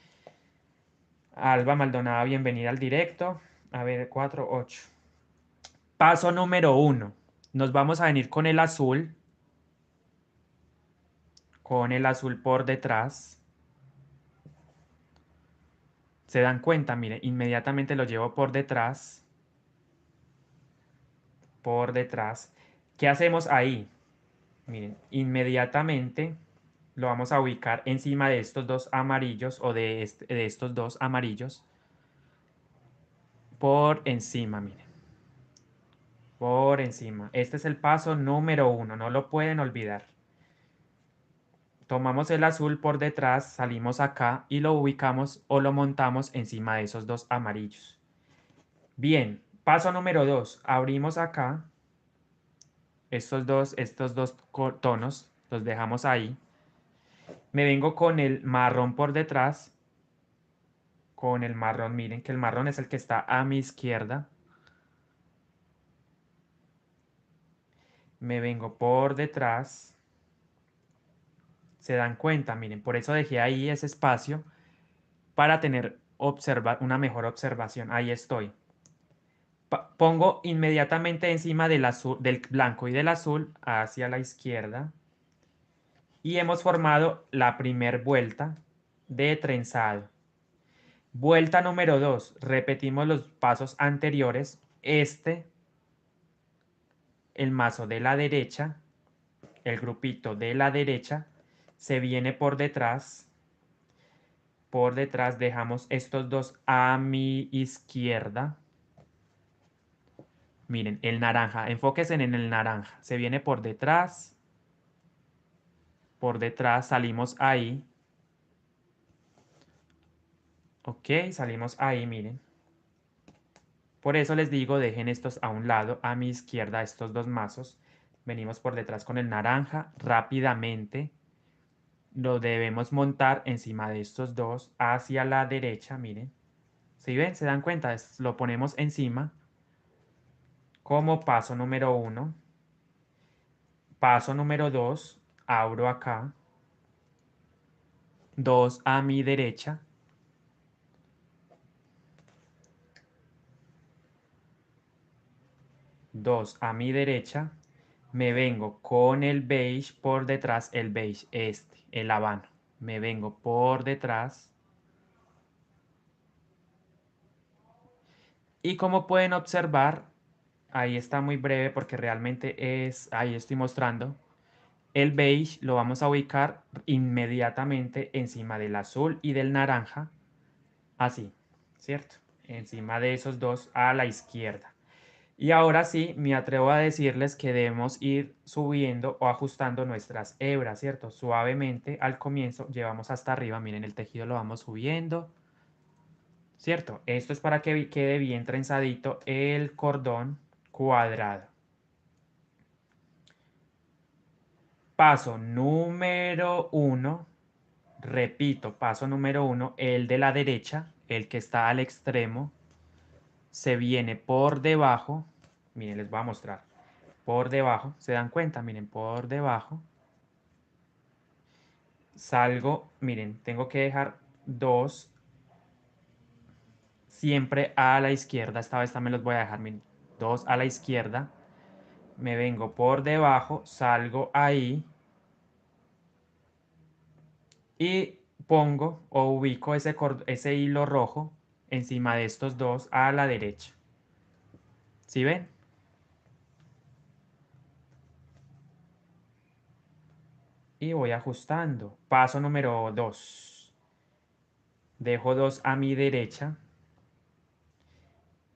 Alba Maldonado, bienvenida al directo. A ver, 4, 8. Paso número 1. Nos vamos a venir con el azul. Con el azul por detrás. ¿Se dan cuenta? Mire, inmediatamente lo llevo por detrás. Por detrás. ¿Qué hacemos ahí? Miren, inmediatamente lo vamos a ubicar encima de estos dos amarillos o de estos dos amarillos. Por encima, miren. Por encima. Este es el paso número 1, no lo pueden olvidar. Tomamos el azul por detrás, salimos acá y lo ubicamos o lo montamos encima de esos dos amarillos. Bien, paso número 2. Abrimos acá estos dos tonos, los dejamos ahí. Me vengo con el marrón por detrás. Con el marrón, miren que el marrón es el que está a mi izquierda. Me vengo por detrás. Se dan cuenta, miren, por eso dejé ahí ese espacio para tener una mejor observación. Ahí estoy. Pongo inmediatamente encima del azul, del blanco y del azul hacia la izquierda. Y hemos formado la primera vuelta de trenzado. Vuelta número 2. Repetimos los pasos anteriores. El mazo de la derecha, el grupito de la derecha, se viene por detrás. Por detrás dejamos estos dos a mi izquierda. Miren, el naranja, enfóquense en el naranja. Se viene por detrás. Por detrás salimos ahí. Ok, salimos ahí, miren. Por eso les digo, dejen estos a un lado, a mi izquierda, estos dos mazos. Venimos por detrás con el naranja rápidamente. Lo debemos montar encima de estos dos hacia la derecha, miren. ¿Sí ven? ¿Se dan cuenta? Lo ponemos encima como paso número 1. Paso número 2, abro acá. 2 a mi derecha. 2 a mi derecha. Me vengo con el beige por detrás, el beige el habano. Me vengo por detrás. Y como pueden observar, ahí está muy breve porque realmente ahí estoy mostrando. El beige lo vamos a ubicar inmediatamente encima del azul y del naranja. Así, ¿cierto? Encima de esos dos a la izquierda. Y ahora sí, me atrevo a decirles que debemos ir subiendo o ajustando nuestras hebras, ¿cierto? Suavemente al comienzo llevamos hasta arriba, miren el tejido lo vamos subiendo, ¿cierto? Esto es para que quede bien trenzadito el cordón cuadrado. Paso número 1, repito, paso número 1, el de la derecha, el que está al extremo, se viene por debajo, miren, les voy a mostrar. Por debajo, ¿se dan cuenta? Miren, por debajo. Salgo, miren, tengo que dejar 2 siempre a la izquierda. Esta vez también los voy a dejar, miren, 2 a la izquierda. Me vengo por debajo, salgo ahí. Y pongo o ubico ese hilo rojo encima de estos dos a la derecha. ¿Sí ven? Y voy ajustando. Paso número 2. Dejo dos a mi derecha,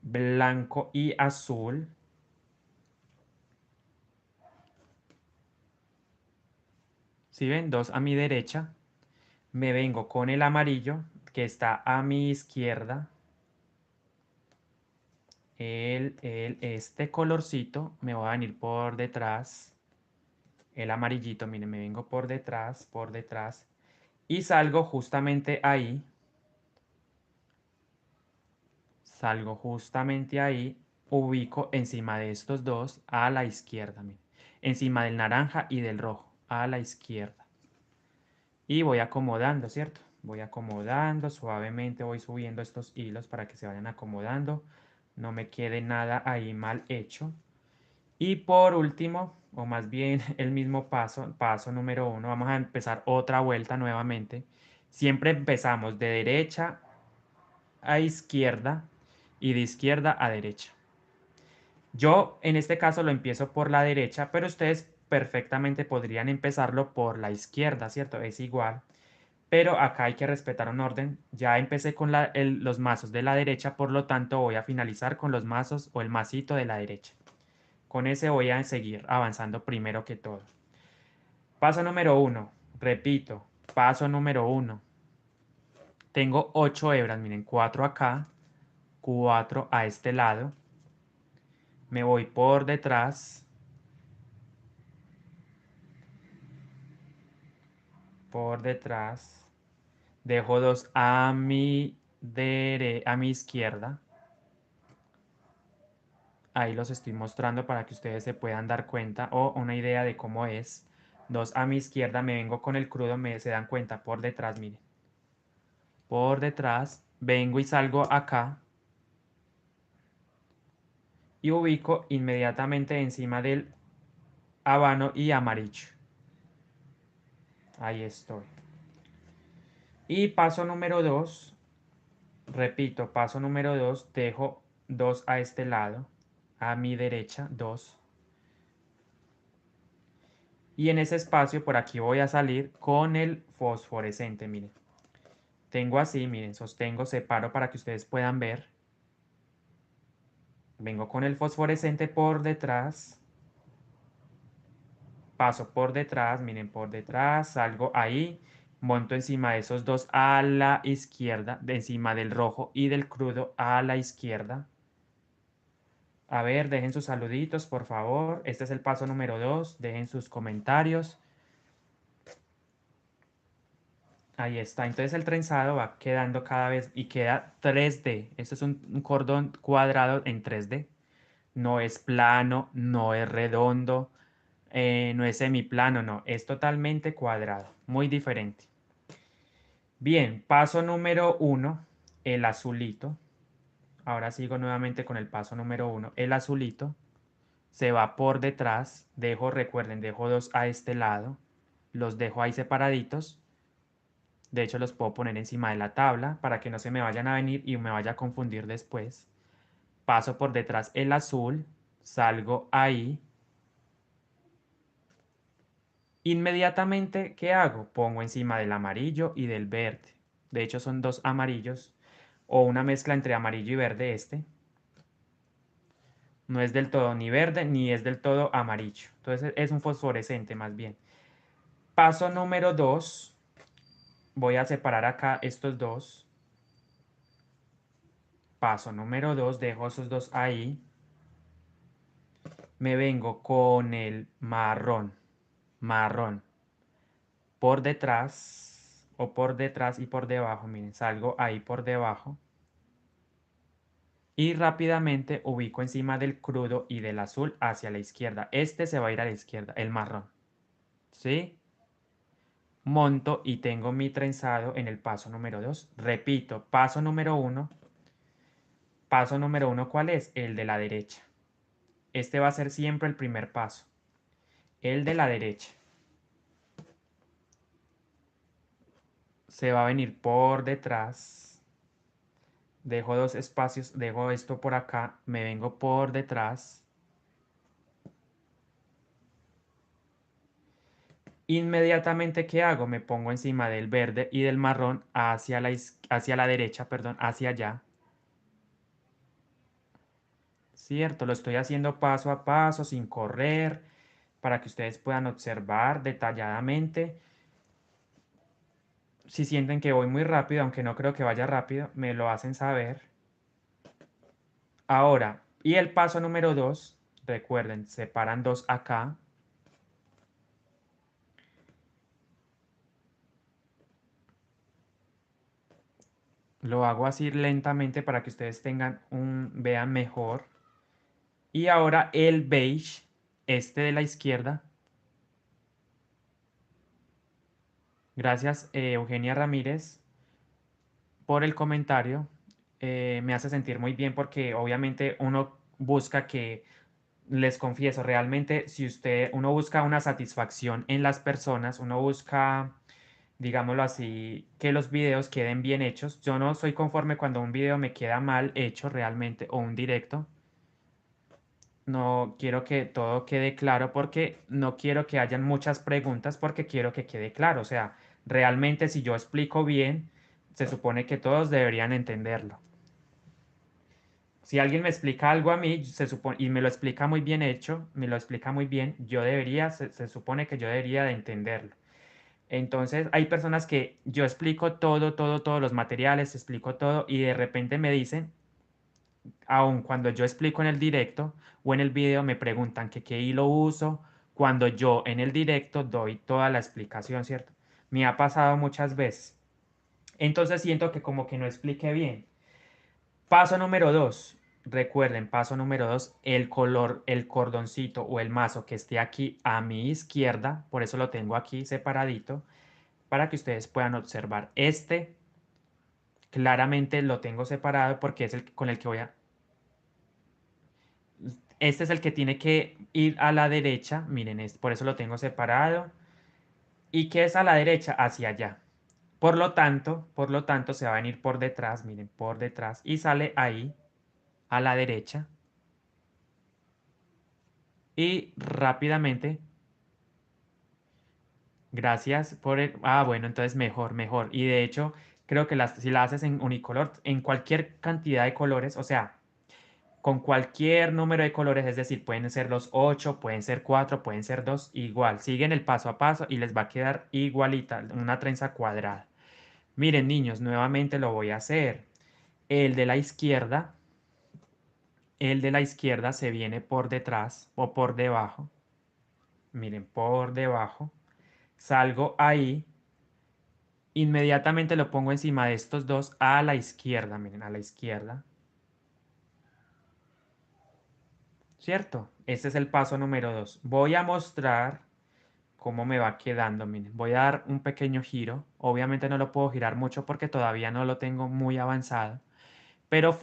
blanco y azul. ¿Sí ven? Dos a mi derecha. Me vengo con el amarillo que está a mi izquierda. Este colorcito me va a venir por detrás. El amarillito, miren, me vengo por detrás. Y salgo justamente ahí. Salgo justamente ahí. Ubico encima de estos dos a la izquierda, miren. Encima del naranja y del rojo, a la izquierda. Y voy acomodando, ¿cierto? Voy acomodando, suavemente voy subiendo estos hilos para que se vayan acomodando. No me quede nada ahí mal hecho. Y por último, o más bien el mismo paso número 1, vamos a empezar otra vuelta nuevamente. Siempre empezamos de derecha a izquierda y de izquierda a derecha. Yo en este caso lo empiezo por la derecha, pero ustedes perfectamente podrían empezarlo por la izquierda, ¿cierto? Es igual. Pero acá hay que respetar un orden. Ya empecé con los mazos de la derecha, por lo tanto voy a finalizar con los mazos o el masito de la derecha. Con ese voy a seguir avanzando primero que todo. Paso número 1. Repito, paso número 1. Tengo 8 hebras, miren, 4 acá, 4 a este lado. Me voy por detrás. Por detrás. Dejo 2 a a mi izquierda. Ahí los estoy mostrando para que ustedes se puedan dar cuenta o una idea de cómo es. 2 a mi izquierda, me vengo con el crudo, se dan cuenta por detrás, miren. Por detrás, vengo y salgo acá y ubico inmediatamente encima del habano y amarillo. Ahí estoy. Y paso número 2, repito, paso número 2, dejo 2 a este lado, a mi derecha, 2. Y en ese espacio por aquí voy a salir con el fosforescente, miren. Tengo así, miren, sostengo, separo para que ustedes puedan ver. Vengo con el fosforescente por detrás. Paso por detrás, miren, por detrás, salgo ahí, monto encima de esos dos a la izquierda, de encima del rojo y del crudo a la izquierda. A ver, dejen sus saluditos, por favor. Este es el paso número 2. Dejen sus comentarios. Ahí está. Entonces el trenzado va quedando cada vez y queda 3D. Esto es un cordón cuadrado en 3D. No es plano, no es redondo, no es semiplano, no. Es totalmente cuadrado. Muy diferente. Bien, paso número 1, el azulito. Ahora sigo nuevamente con el paso número 1. El azulito se va por detrás. Recuerden, dejo 2 a este lado. Los dejo ahí separaditos. De hecho, los puedo poner encima de la tabla para que no se me vayan a venir y me vaya a confundir después. Paso por detrás el azul, salgo ahí. Inmediatamente, ¿qué hago? Pongo encima del amarillo y del verde. De hecho, son dos amarillos o una mezcla entre amarillo y verde este. No es del todo ni verde ni es del todo amarillo. Entonces es un fosforescente más bien. Paso número 2. Voy a separar acá estos dos. Paso número 2, dejo esos dos ahí. Me vengo con el marrón. Marrón. Por detrás o por detrás y por debajo. Miren, salgo ahí por debajo. Y rápidamente ubico encima del crudo y del azul hacia la izquierda. Este se va a ir a la izquierda, el marrón. ¿Sí? Monto y tengo mi trenzado en el paso número 2. Repito, paso número 1. Paso número 1, ¿cuál es? El de la derecha. Este va a ser siempre el primer paso. El de la derecha. se va a venir por detrás. Dejo dos espacios, dejo esto por acá, me vengo por detrás. Inmediatamente, ¿qué hago? Me pongo encima del verde y del marrón hacia la derecha, perdón, hacia allá. ¿Cierto? Lo estoy haciendo paso a paso, sin correr, para que ustedes puedan observar detalladamente. Si sienten que voy muy rápido, aunque no creo que vaya rápido, me lo hacen saber. Ahora, y el paso número 2, recuerden, separan dos acá. Lo hago así lentamente para que ustedes vean mejor. Y ahora el beige, este de la izquierda. Gracias, Eugenia Ramírez, por el comentario. Me hace sentir muy bien porque obviamente uno busca que, les confieso, realmente si uno busca una satisfacción en las personas, uno busca, digámoslo así, que los videos queden bien hechos. Yo no soy conforme cuando un video me queda mal hecho realmente o un directo. No quiero que todo quede claro porque no quiero que hayan muchas preguntas porque quiero que quede claro. O sea, realmente si yo explico bien, se supone que todos deberían entenderlo. Si alguien me explica algo a mí, se supone, y me lo explica muy bien hecho, me lo explica muy bien, se supone que yo debería de entenderlo. Entonces, hay personas que yo explico todos los materiales, explico todo, y de repente me dicen, aun cuando yo explico en el directo o en el video, me preguntan que qué hilo uso, cuando yo en el directo doy toda la explicación, ¿cierto? Me ha pasado muchas veces. Entonces siento que como que no expliqué bien. Paso número 2. Recuerden, paso número 2, el color, el cordoncito o el mazo que esté aquí a mi izquierda, por eso lo tengo aquí separadito, para que ustedes puedan observar. Este claramente lo tengo separado porque es el con el que voy a... Este es el que tiene que ir a la derecha, miren, por eso lo tengo separado. ¿Y qué es a la derecha? Hacia allá. Por lo tanto, se va a venir por detrás, miren, por detrás, y sale ahí, a la derecha. Y rápidamente, gracias por el... Ah, bueno, entonces mejor, mejor. Y de hecho, creo que si la haces en unicolor, en cualquier cantidad de colores, o sea, con cualquier número de colores, es decir, pueden ser los 8, pueden ser 4, pueden ser 2, igual. Siguen el paso a paso y les va a quedar igualita, una trenza cuadrada. Miren, niños, nuevamente lo voy a hacer. El de la izquierda, el de la izquierda se viene por detrás o por debajo. Miren, por debajo. Salgo ahí. Inmediatamente lo pongo encima de estos dos a la izquierda. Miren, a la izquierda. ¿Cierto? Este es el paso número 2. Voy a mostrar cómo me va quedando. Miren, voy a dar un pequeño giro. Obviamente no lo puedo girar mucho porque todavía no lo tengo muy avanzado. Pero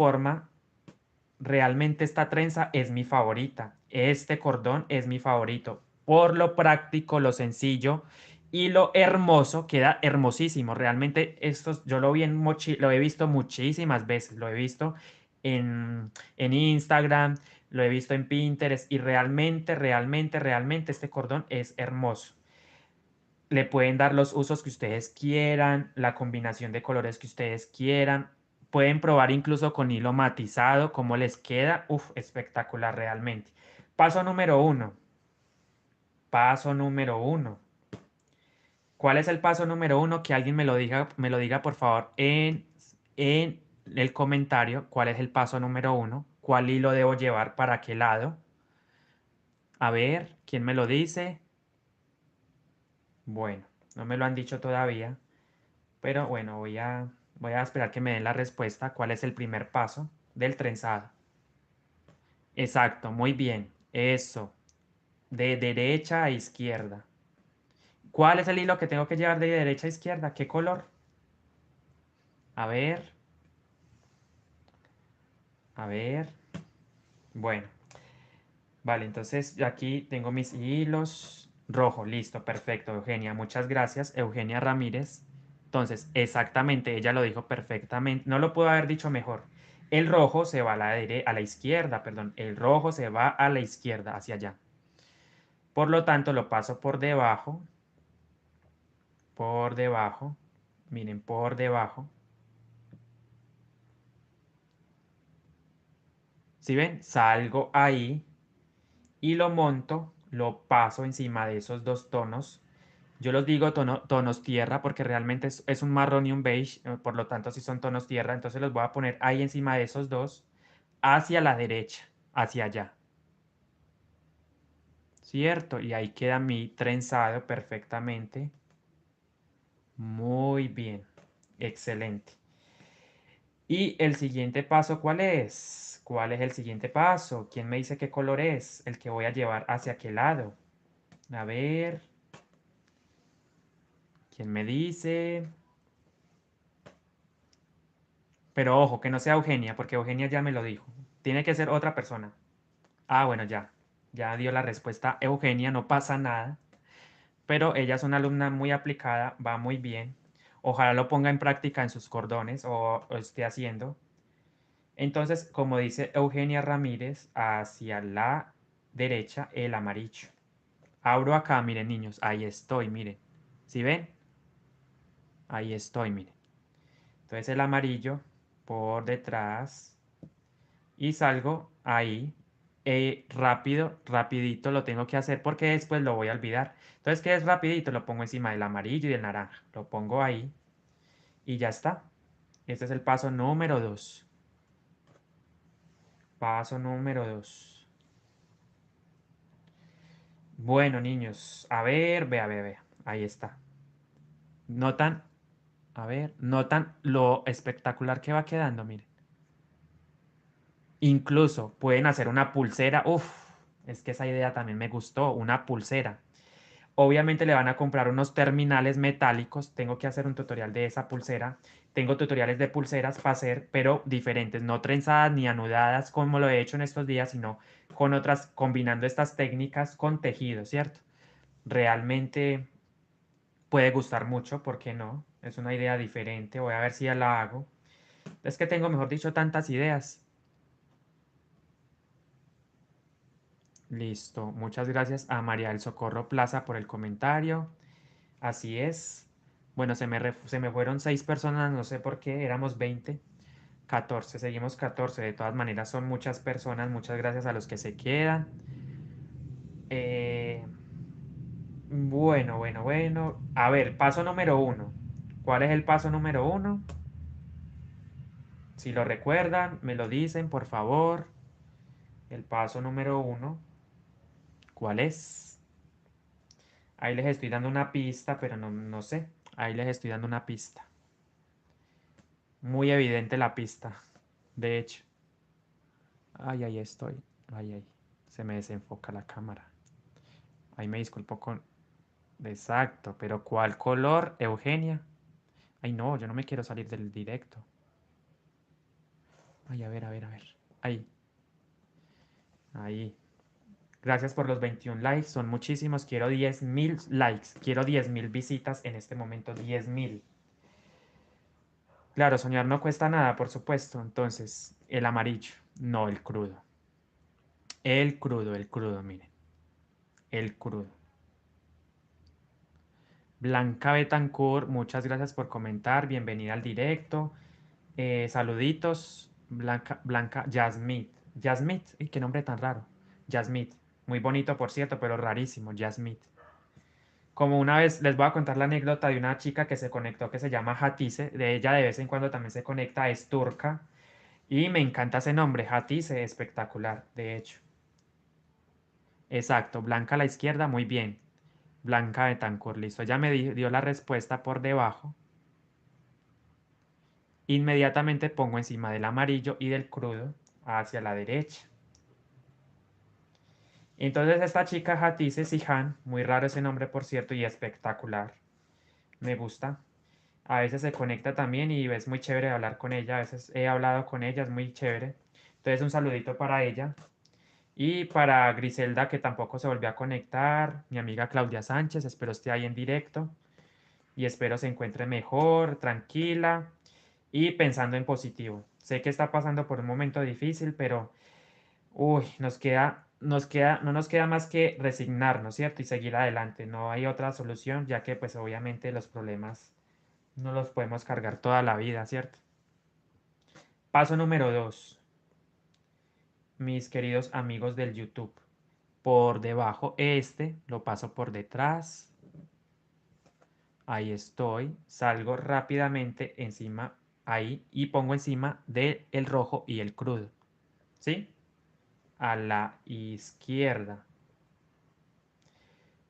realmente esta trenza es mi favorita. Este cordón es mi favorito. Por lo práctico, lo sencillo y lo hermoso. Queda hermosísimo. Realmente estos yo lo he visto muchísimas veces. Lo he visto en Instagram, lo he visto en Pinterest y realmente este cordón es hermoso. Le pueden dar los usos que ustedes quieran, la combinación de colores que ustedes quieran. Pueden probar incluso con hilo matizado, cómo les queda. Uf, espectacular realmente. Paso número 1. Paso número 1. ¿Cuál es el paso número 1? Que alguien me lo diga por favor en el comentario. ¿Cuál es el paso número 1? ¿Cuál hilo debo llevar para qué lado? A ver, ¿quién me lo dice? Bueno, no me lo han dicho todavía. Pero bueno, voy a esperar que me den la respuesta. ¿Cuál es el primer paso del trenzado? Exacto, muy bien. Eso, de derecha a izquierda. ¿Cuál es el hilo que tengo que llevar de derecha a izquierda? ¿Qué color? A ver, a ver. Bueno, vale, entonces yo aquí tengo mis hilos. Rojo, listo, perfecto, Eugenia. Muchas gracias, Eugenia Ramírez. Entonces, exactamente, ella lo dijo perfectamente, no lo puedo haber dicho mejor. El rojo se va a la izquierda, perdón, el rojo se va a la izquierda, hacia allá. Por lo tanto, lo paso por debajo, miren, por debajo. ¿Sí ven? Salgo ahí y lo monto, lo paso encima de esos dos tonos. Yo los digo tonos tierra porque realmente es un marrón y un beige, por lo tanto si son tonos tierra, entonces los voy a poner ahí encima de esos dos, hacia la derecha, hacia allá, ¿cierto? Y ahí queda mi trenzado perfectamente. Muy bien, excelente. Y el siguiente paso, ¿cuál es? ¿Cuál es el siguiente paso? ¿Quién me dice qué color es el que voy a llevar hacia qué lado? A ver, ¿quién me dice? Pero ojo, que no sea Eugenia, porque Eugenia ya me lo dijo. Tiene que ser otra persona. Ah, bueno, ya. Ya dio la respuesta Eugenia, no pasa nada. Pero ella es una alumna muy aplicada, va muy bien. Ojalá lo ponga en práctica en sus cordones o esté haciendo. Entonces, como dice Eugenia Ramírez, hacia la derecha el amarillo. Abro acá, miren niños, ahí estoy, miren. ¿Sí ven? Ahí estoy, miren. Entonces el amarillo por detrás y salgo ahí. Rápido, rapidito lo tengo que hacer porque después lo voy a olvidar. Entonces, ¿qué es rapidito? Lo pongo encima del amarillo y del naranja. Lo pongo ahí y ya está. Este es el paso número 2. Paso número 2. Bueno, niños, a ver, vea, vea, vea. Ahí está. Notan, a ver, notan lo espectacular que va quedando, miren. Incluso pueden hacer una pulsera. Uf, es que esa idea también me gustó, una pulsera. Obviamente le van a comprar unos terminales metálicos. Tengo que hacer un tutorial de esa pulsera. Tengo tutoriales de pulseras para hacer, pero diferentes, no trenzadas ni anudadas como lo he hecho en estos días, sino con otras, combinando estas técnicas con tejido, ¿cierto? Realmente puede gustar mucho, ¿por qué no? Es una idea diferente. Voy a ver si ya la hago. Es que tengo, mejor dicho, tantas ideas. Listo. Muchas gracias a María del Socorro Plaza por el comentario. Así es. Bueno, se me fueron 6 personas, no sé por qué, éramos 20. 14, seguimos 14. De todas maneras, son muchas personas. Muchas gracias a los que se quedan. Eh, bueno. A ver, paso número 1. ¿Cuál es el paso número 1? Si lo recuerdan, me lo dicen, por favor. El paso número 1. ¿Cuál es? Ahí les estoy dando una pista, pero no sé. Ahí les estoy dando una pista. Muy evidente la pista, de hecho. Ay, ahí estoy. Ay. Se me desenfoca la cámara. Ahí me disculpo con... Exacto, pero ¿cuál color, Eugenia? Ay, no, yo no me quiero salir del directo. Ay, a ver. Ahí, ahí. Gracias por los 21 likes, son muchísimos. Quiero 10.000 likes, quiero 10.000 visitas en este momento, 10.000. Claro, soñar no cuesta nada, por supuesto. Entonces, el amarillo, no el crudo. El crudo, miren. El crudo. Blanca Betancourt, muchas gracias por comentar. Bienvenida al directo. Saluditos. Blanca Yasmit. Yasmit, y qué nombre tan raro. Yasmit. Muy bonito, por cierto, pero rarísimo. Yasmit. Como una vez les voy a contar la anécdota de una chica que se conectó que se llama Hatice. De ella de vez en cuando también se conecta, es turca. Y me encanta ese nombre, Hatice, espectacular, de hecho. Exacto, Blanca a la izquierda, muy bien. Blanca Betancourt, listo. Ella me dio la respuesta por debajo. Inmediatamente pongo encima del amarillo y del crudo hacia la derecha. Entonces esta chica Hatice Sihan, muy raro ese nombre por cierto y espectacular. Me gusta. A veces se conecta también y es muy chévere hablar con ella. A veces he hablado con ella, es muy chévere. Entonces un saludito para ella. Y para Griselda que tampoco se volvió a conectar. Mi amiga Claudia Sánchez, espero esté ahí en directo. y espero se encuentre mejor, tranquila y pensando en positivo. Sé que está pasando por un momento difícil, pero uy, no nos queda más que resignarnos, ¿cierto? Y seguir adelante. No hay otra solución, ya que pues obviamente los problemas no los podemos cargar toda la vida, ¿cierto? Paso número 2, mis queridos amigos del YouTube. Por debajo lo paso por detrás. Ahí estoy. Salgo rápidamente encima, ahí, y pongo encima del rojo y el crudo. ¿Sí? A la izquierda.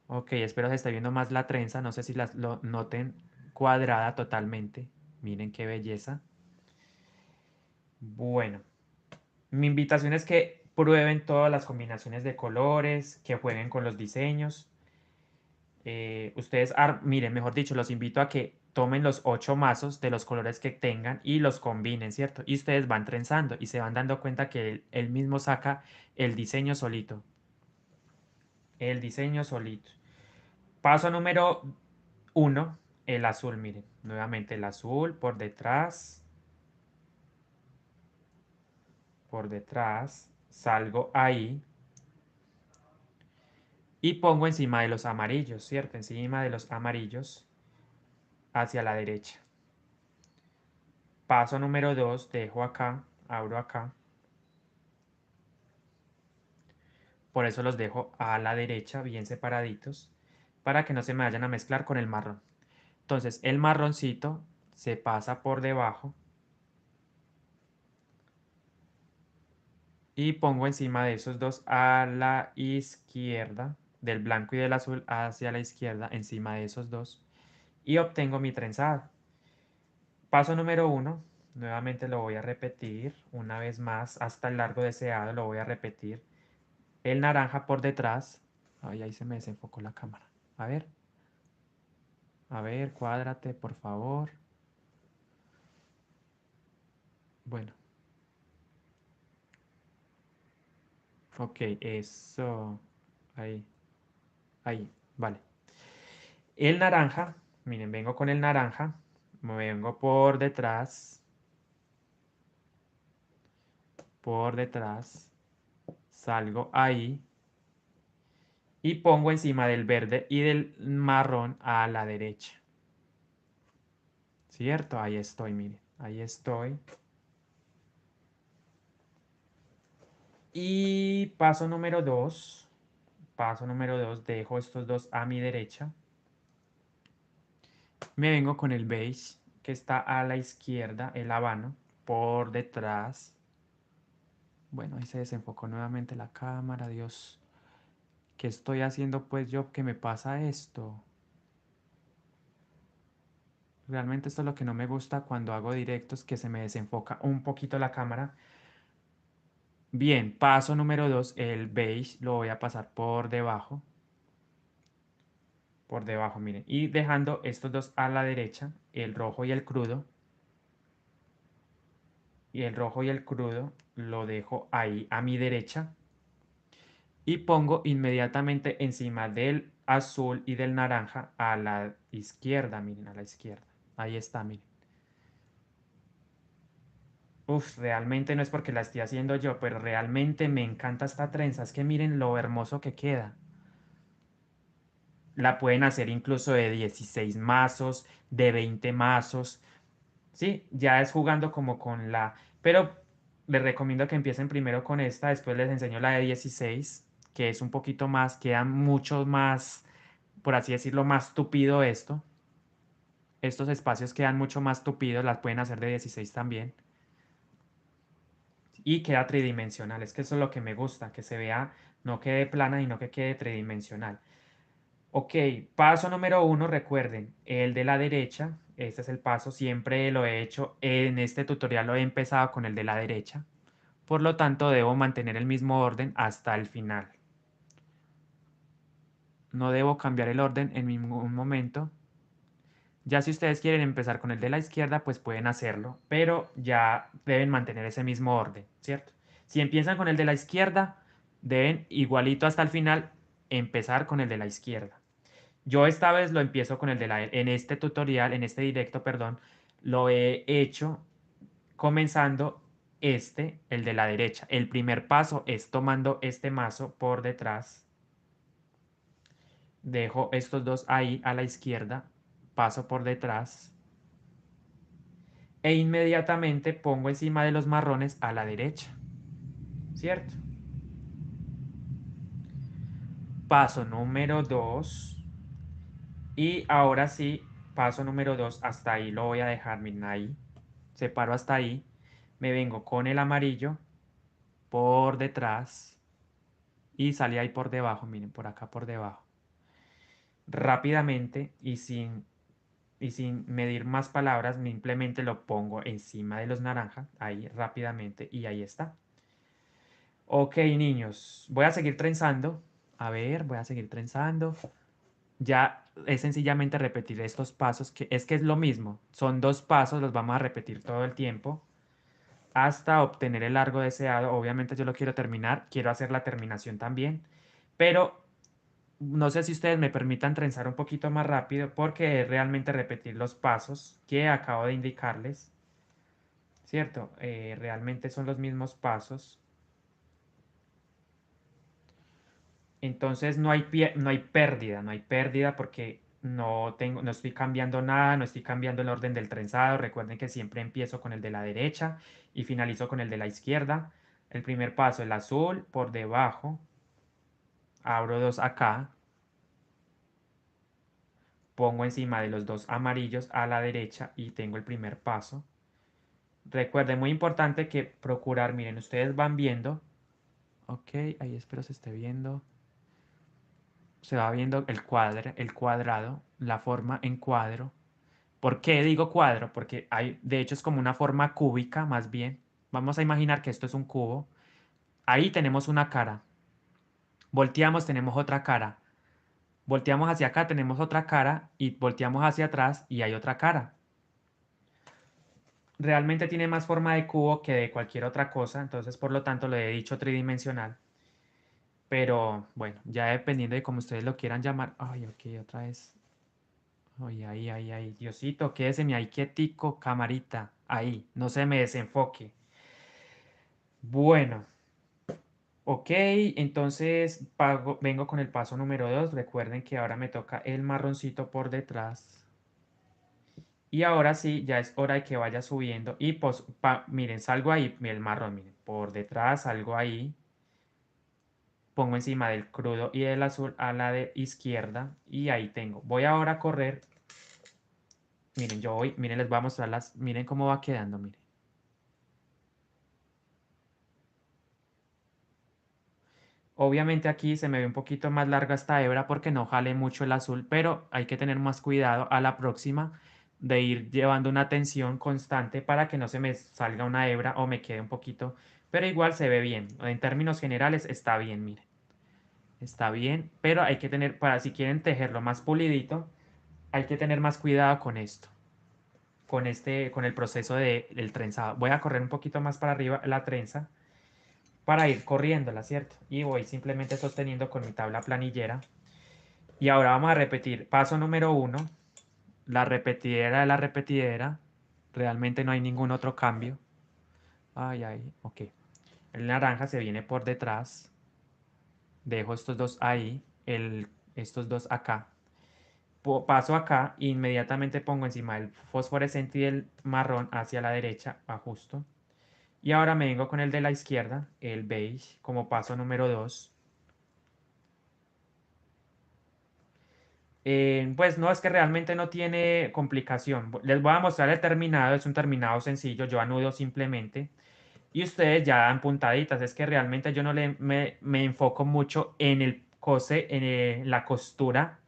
Ok, espero se esté viendo más la trenza. No sé si lo noten cuadrada totalmente. Miren qué belleza. Bueno, mi invitación es que prueben todas las combinaciones de colores, que jueguen con los diseños. Miren, mejor dicho, los invito a que tomen los 8 mazos de los colores que tengan y los combinen, ¿cierto? Y ustedes van trenzando y se van dando cuenta que él mismo saca el diseño solito. El diseño solito. Paso número 1, el azul, miren. Nuevamente el azul por detrás, salgo ahí y pongo encima de los amarillos, ¿cierto? Encima de los amarillos hacia la derecha. Paso número 2, dejo acá, abro acá. Por eso los dejo a la derecha, bien separaditos, para que no se me vayan a mezclar con el marrón. Entonces, el marroncito se pasa por debajo y pongo encima de esos dos a la izquierda, del blanco y del azul hacia la izquierda, encima de esos dos, y obtengo mi trenzado. Paso número 1, nuevamente lo voy a repetir una vez más hasta el largo deseado, lo voy a repetir. El naranja por detrás. Ay, ahí se me desenfocó la cámara. A ver, cuádrate, por favor. Bueno, ok, eso. Ahí, ahí, vale. El naranja, miren, vengo con el naranja, me vengo por detrás, salgo ahí y pongo encima del verde y del marrón a la derecha. ¿Cierto? Ahí estoy, miren, ahí estoy. Y paso número 2, dejo estos dos a mi derecha. Me vengo con el beige que está a la izquierda, el habano, por detrás. Bueno, ahí se desenfocó nuevamente la cámara, Dios. ¿Qué estoy haciendo pues yo? ¿Qué me pasa esto? Realmente esto es lo que no me gusta cuando hago directos, que se me desenfoca un poquito la cámara. Bien, paso número 2, el beige lo voy a pasar por debajo, miren. Y dejando estos dos a la derecha, el rojo y el crudo. Y el rojo y el crudo lo dejo ahí a mi derecha. Y pongo inmediatamente encima del azul y del naranja a la izquierda, miren, a la izquierda. Ahí está, miren. Uf, realmente no es porque la esté haciendo yo, pero realmente me encanta esta trenza. Es que miren lo hermoso que queda. La pueden hacer incluso de 16 mazos, de 20 mazos. Sí, ya es jugando como con la... Pero les recomiendo que empiecen primero con esta, después les enseño la de 16, que es un poquito más, queda mucho más, por así decirlo, más tupido esto. Estos espacios quedan mucho más tupidos, las pueden hacer de 16 también. Y queda tridimensional, es que eso es lo que me gusta, que se vea, no quede plana, sino que quede tridimensional. Ok, paso número 1, recuerden, el de la derecha, este es el paso, siempre lo he hecho, en este tutorial lo he empezado con el de la derecha, por lo tanto debo mantener el mismo orden hasta el final. No debo cambiar el orden en ningún momento. Ya si ustedes quieren empezar con el de la izquierda, pues pueden hacerlo, pero ya deben mantener ese mismo orden, ¿cierto? Si empiezan con el de la izquierda, deben igualito hasta el final empezar con el de la izquierda. Yo esta vez lo empiezo con el de en este tutorial, en este directo, perdón, lo he hecho comenzando el de la derecha. El primer paso es tomando este mazo por detrás. Dejo estos dos ahí a la izquierda, paso por detrás e inmediatamente pongo encima de los marrones a la derecha, ¿cierto? Paso número 2 y ahora sí, paso número 2 hasta ahí lo voy a dejar, miren ahí, separo hasta ahí, me vengo con el amarillo por detrás y sale ahí por debajo, miren, por acá por debajo. Rápidamente y sin medir más palabras, simplemente lo pongo encima de los naranjas, ahí rápidamente y ahí está. Ok, niños, voy a seguir trenzando. A ver, voy a seguir trenzando. Ya es sencillamente repetir estos pasos, que es lo mismo. Son dos pasos, los vamos a repetir todo el tiempo hasta obtener el largo deseado. Obviamente yo lo quiero terminar, quiero hacer la terminación también, pero no sé si ustedes me permitan trenzar un poquito más rápido porque es realmente repetir los pasos que acabo de indicarles, ¿cierto? Realmente son los mismos pasos. Entonces no hay pérdida porque no estoy cambiando nada, no estoy cambiando el orden del trenzado. Recuerden que siempre empiezo con el de la derecha y finalizo con el de la izquierda. El primer paso, el azul por debajo, abro dos acá, pongo encima de los dos amarillos a la derecha y tengo el primer paso. Recuerden, muy importante que procurar, miren, ustedes van viendo, ok, ahí espero se esté viendo. Se va viendo el cuadrado, la forma en cuadro. ¿Por qué digo cuadro? Porque de hecho es como una forma cúbica, más bien. Vamos a imaginar que esto es un cubo. Ahí tenemos una cara. Volteamos, tenemos otra cara. Volteamos hacia acá, tenemos otra cara. Y volteamos hacia atrás y hay otra cara. Realmente tiene más forma de cubo que de cualquier otra cosa. Entonces, por lo tanto, lo he dicho tridimensional. Pero bueno, ya dependiendo de cómo ustedes lo quieran llamar. Ay, ok, otra vez. Ay, ay, ay, ay, Diosito, quédeseme ahí quietico, camarita, ahí, no se me desenfoque. Bueno, ok, entonces vengo con el paso número 2. Recuerden que ahora me toca el marroncito por detrás. Y ahora sí, ya es hora de que vaya subiendo. Y pues, miren, salgo ahí, el marrón, miren, por detrás, salgo ahí. Pongo encima del crudo y del azul a la de izquierda. Y ahí tengo. Voy ahora a correr. Miren, miren, les voy a mostrar miren cómo va quedando, miren. Obviamente aquí se me ve un poquito más larga esta hebra porque no jale mucho el azul, pero hay que tener más cuidado a la próxima de ir llevando una tensión constante para que no se me salga una hebra o me quede un poquito, pero igual se ve bien. En términos generales está bien, miren. Está bien, pero hay que tener, para si quieren tejerlo más pulidito, hay que tener más cuidado con esto, con el proceso del trenzado. Voy a correr un poquito más para arriba la trenza para ir corriéndola, ¿cierto? Y voy simplemente sosteniendo con mi tabla planillera. Y ahora vamos a repetir. Paso número 1, la repetidera de la repetidera. Realmente no hay ningún otro cambio. Ay, ay, ok. El naranja se viene por detrás. Dejo estos dos ahí, estos dos acá. Paso acá, inmediatamente pongo encima el fosforescente y el marrón hacia la derecha, ajusto. Y ahora me vengo con el de la izquierda, el beige, como paso número 2. Pues no, es que realmente no tiene complicación. Les voy a mostrar el terminado, es un terminado sencillo, yo anudo simplemente. Y ustedes ya dan puntaditas, es que realmente yo no me enfoco mucho en la costura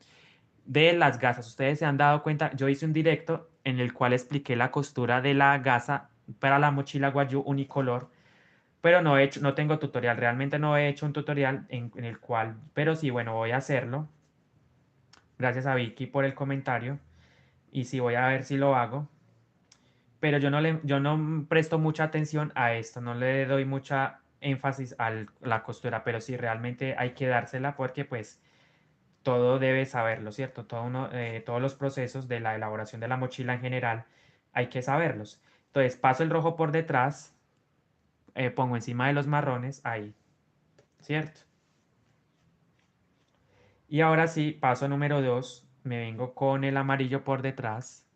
de las gasas. Ustedes se han dado cuenta, yo hice un directo en el cual expliqué la costura de la gasa para la mochila Guayú unicolor, pero no tengo tutorial, realmente no he hecho un tutorial en el cual, pero sí, bueno, voy a hacerlo. Gracias a Vicky por el comentario. Y sí, voy a ver si lo hago. Pero yo no presto mucha atención a esto, no le doy mucha énfasis a la costura, pero sí realmente hay que dársela porque pues todo debe saberlo, ¿cierto? Todos los procesos de la elaboración de la mochila en general hay que saberlos. Entonces paso el rojo por detrás, pongo encima de los marrones, ahí, ¿cierto? Y ahora sí, paso número 2, me vengo con el amarillo por detrás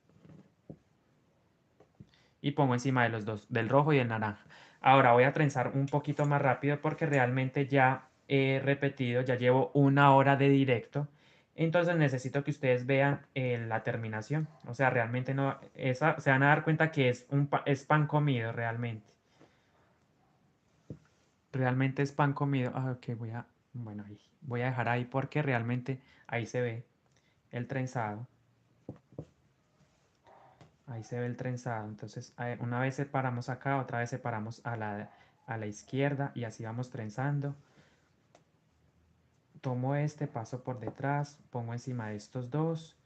y pongo encima de los dos, del rojo y el naranja. Ahora voy a trenzar un poquito más rápido porque realmente ya he repetido, ya llevo 1 hora de directo. Entonces necesito que ustedes vean la terminación. O sea, realmente no, se van a dar cuenta que es pan comido realmente. Realmente es pan comido. Ah, ok, bueno, ahí, voy a dejar ahí porque realmente ahí se ve el trenzado. Ahí se ve el trenzado. Entonces, una vez separamos acá, otra vez separamos a la izquierda y así vamos trenzando. Tomo este, paso por detrás, pongo encima de estos dos.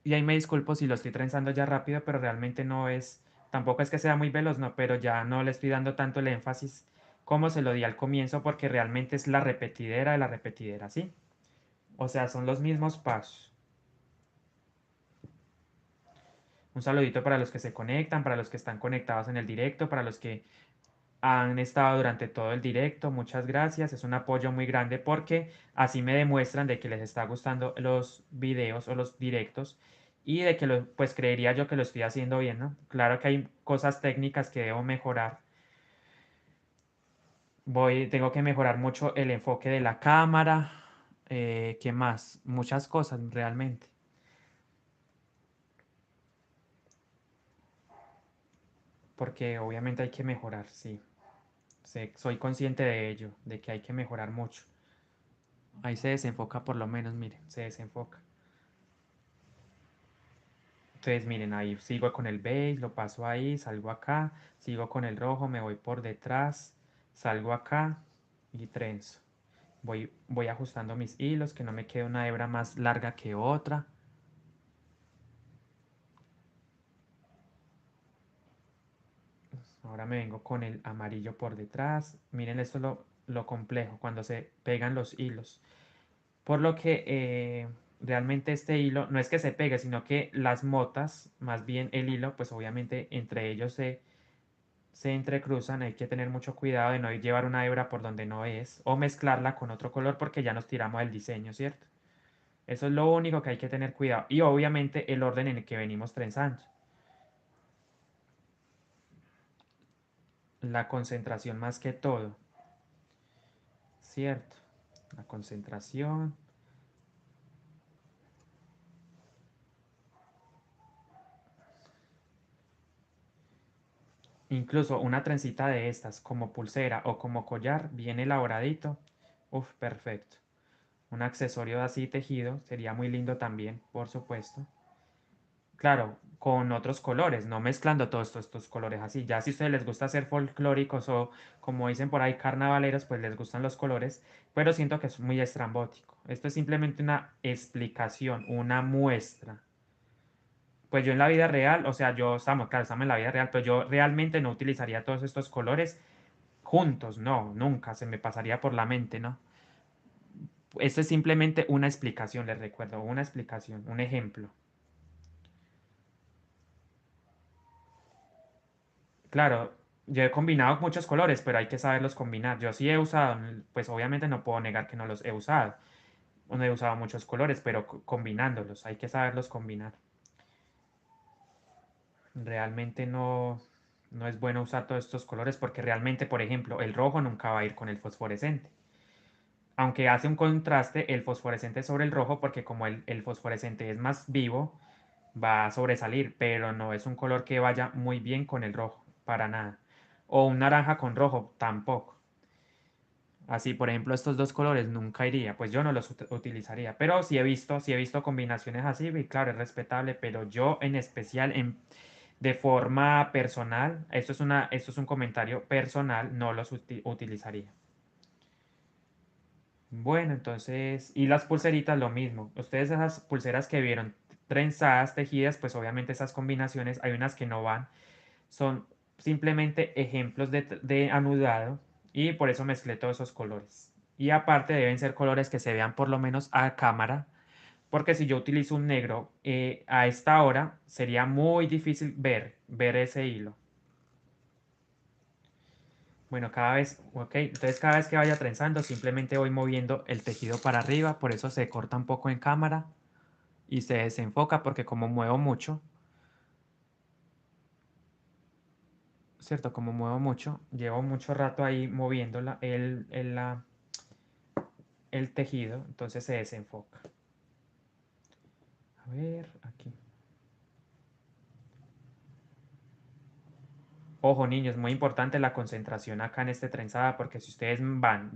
Y ahí me disculpo si lo estoy trenzando ya rápido, pero realmente no es, tampoco es que sea muy veloz, no, pero ya no le estoy dando tanto el énfasis como se lo di al comienzo porque realmente es la repetidera de la repetidera, ¿sí? O sea, son los mismos pasos. Un saludito para los que se conectan, para los que están conectados en el directo, para los que han estado durante todo el directo. Muchas gracias. Es un apoyo muy grande porque así me demuestran de que les está gustando los videos o los directos y de que pues creería yo que lo estoy haciendo bien, ¿no? Claro que hay cosas técnicas que debo mejorar. Tengo que mejorar mucho el enfoque de la cámara. ¿Qué más? Muchas cosas realmente. Porque obviamente hay que mejorar, sí. Soy consciente de ello, de que hay que mejorar mucho. Ahí se desenfoca por lo menos, miren, se desenfoca. Entonces, miren, ahí sigo con el beige, lo paso ahí, salgo acá, sigo con el rojo, me voy por detrás, salgo acá y trenzo. Voy ajustando mis hilos, que no me quede una hebra más larga que otra. Ahora me vengo con el amarillo por detrás. Miren, esto es lo complejo, cuando se pegan los hilos. Por lo que realmente este hilo no es que se pegue, sino que las motas, más bien el hilo, pues obviamente entre ellos se entrecruzan. Hay que tener mucho cuidado de no llevar una hebra por donde no es o mezclarla con otro color porque ya nos tiramos del diseño, ¿cierto? Eso es lo único que hay que tener cuidado. Y obviamente el orden en el que venimos trenzando. La concentración más que todo, ¿cierto? La concentración. Incluso una trencita de estas como pulsera o como collar bien elaboradito. Uf, perfecto. Un accesorio así tejido sería muy lindo también, por supuesto. Claro, con otros colores, no mezclando todos estos colores así. Ya si a ustedes les gusta ser folclóricos o como dicen por ahí carnavaleros, pues les gustan los colores, pero siento que es muy estrambótico. Esto es simplemente una explicación, una muestra. Pues yo en la vida real, o sea, claro, estamos en la vida real, pero yo realmente no utilizaría todos estos colores juntos, no, nunca se me pasaría por la mente, ¿no? Esto es simplemente una explicación, les recuerdo, una explicación, un ejemplo. Claro, yo he combinado muchos colores, pero hay que saberlos combinar. Yo sí he usado, pues obviamente no puedo negar que no los he usado. No he usado muchos colores, pero combinándolos, hay que saberlos combinar. Realmente no es bueno usar todos estos colores porque realmente, por ejemplo, el rojo nunca va a ir con el fosforescente. Aunque hace un contraste el fosforescente sobre el rojo porque como el fosforescente es más vivo, va a sobresalir, pero no es un color que vaya muy bien con el rojo, para nada. O un naranja con rojo, tampoco. Así, por ejemplo, estos dos colores nunca iría, pues yo no los utilizaría, pero sí he visto combinaciones así, y claro, es respetable, pero yo en especial, de forma personal, esto es un comentario personal, no los utilizaría. Bueno, entonces, y las pulseritas lo mismo. Ustedes esas pulseras que vieron trenzadas, tejidas, pues obviamente esas combinaciones, hay unas que no van, son simplemente ejemplos de anudado y por eso mezclé todos esos colores. Y aparte deben ser colores que se vean por lo menos a cámara, porque si yo utilizo un negro a esta hora, sería muy difícil ver ese hilo. Bueno, entonces cada vez que vaya trenzando, simplemente voy moviendo el tejido para arriba, por eso se corta un poco en cámara y se desenfoca, porque como muevo mucho, ¿cierto? Como muevo mucho, llevo mucho rato ahí moviendo el tejido, entonces se desenfoca. A ver, aquí. Ojo, niños, muy importante la concentración acá en este trenzado, porque si ustedes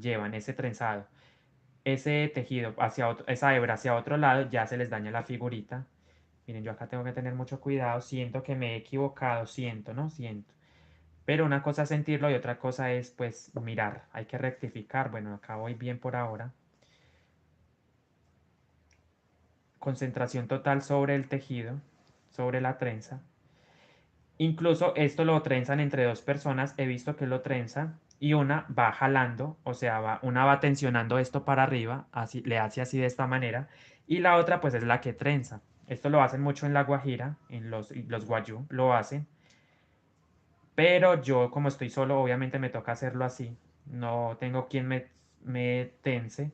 llevan ese trenzado, ese tejido esa hebra hacia otro lado, ya se les daña la figurita. Miren, yo acá tengo que tener mucho cuidado, siento que me he equivocado, siento, ¿no? Siento. Pero una cosa es sentirlo y otra cosa es, pues, mirar, hay que rectificar. Bueno, acá voy bien por ahora. Concentración total sobre el tejido, sobre la trenza. Incluso esto lo trenzan entre dos personas, he visto que lo trenzan y una va jalando, o sea, una va tensionando esto para arriba, así, le hace así de esta manera, y la otra pues es la que trenza. Esto lo hacen mucho en La Guajira, en los guayú lo hacen, pero yo como estoy solo, obviamente me toca hacerlo así, no tengo quien me tense,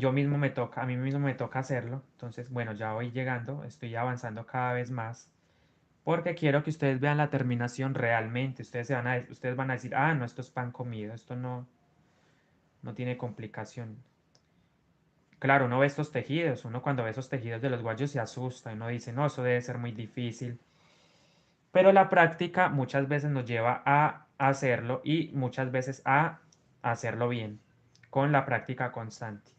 a mí mismo me toca hacerlo, entonces bueno, ya voy llegando, estoy avanzando cada vez más. Porque quiero que ustedes vean la terminación realmente. Ustedes van a decir, ah, no, esto es pan comido, esto no tiene complicación. Claro, uno ve estos tejidos, uno cuando ve esos tejidos de los guayos se asusta, uno dice, no, eso debe ser muy difícil. Pero la práctica muchas veces nos lleva a hacerlo y muchas veces a hacerlo bien, con la práctica constante.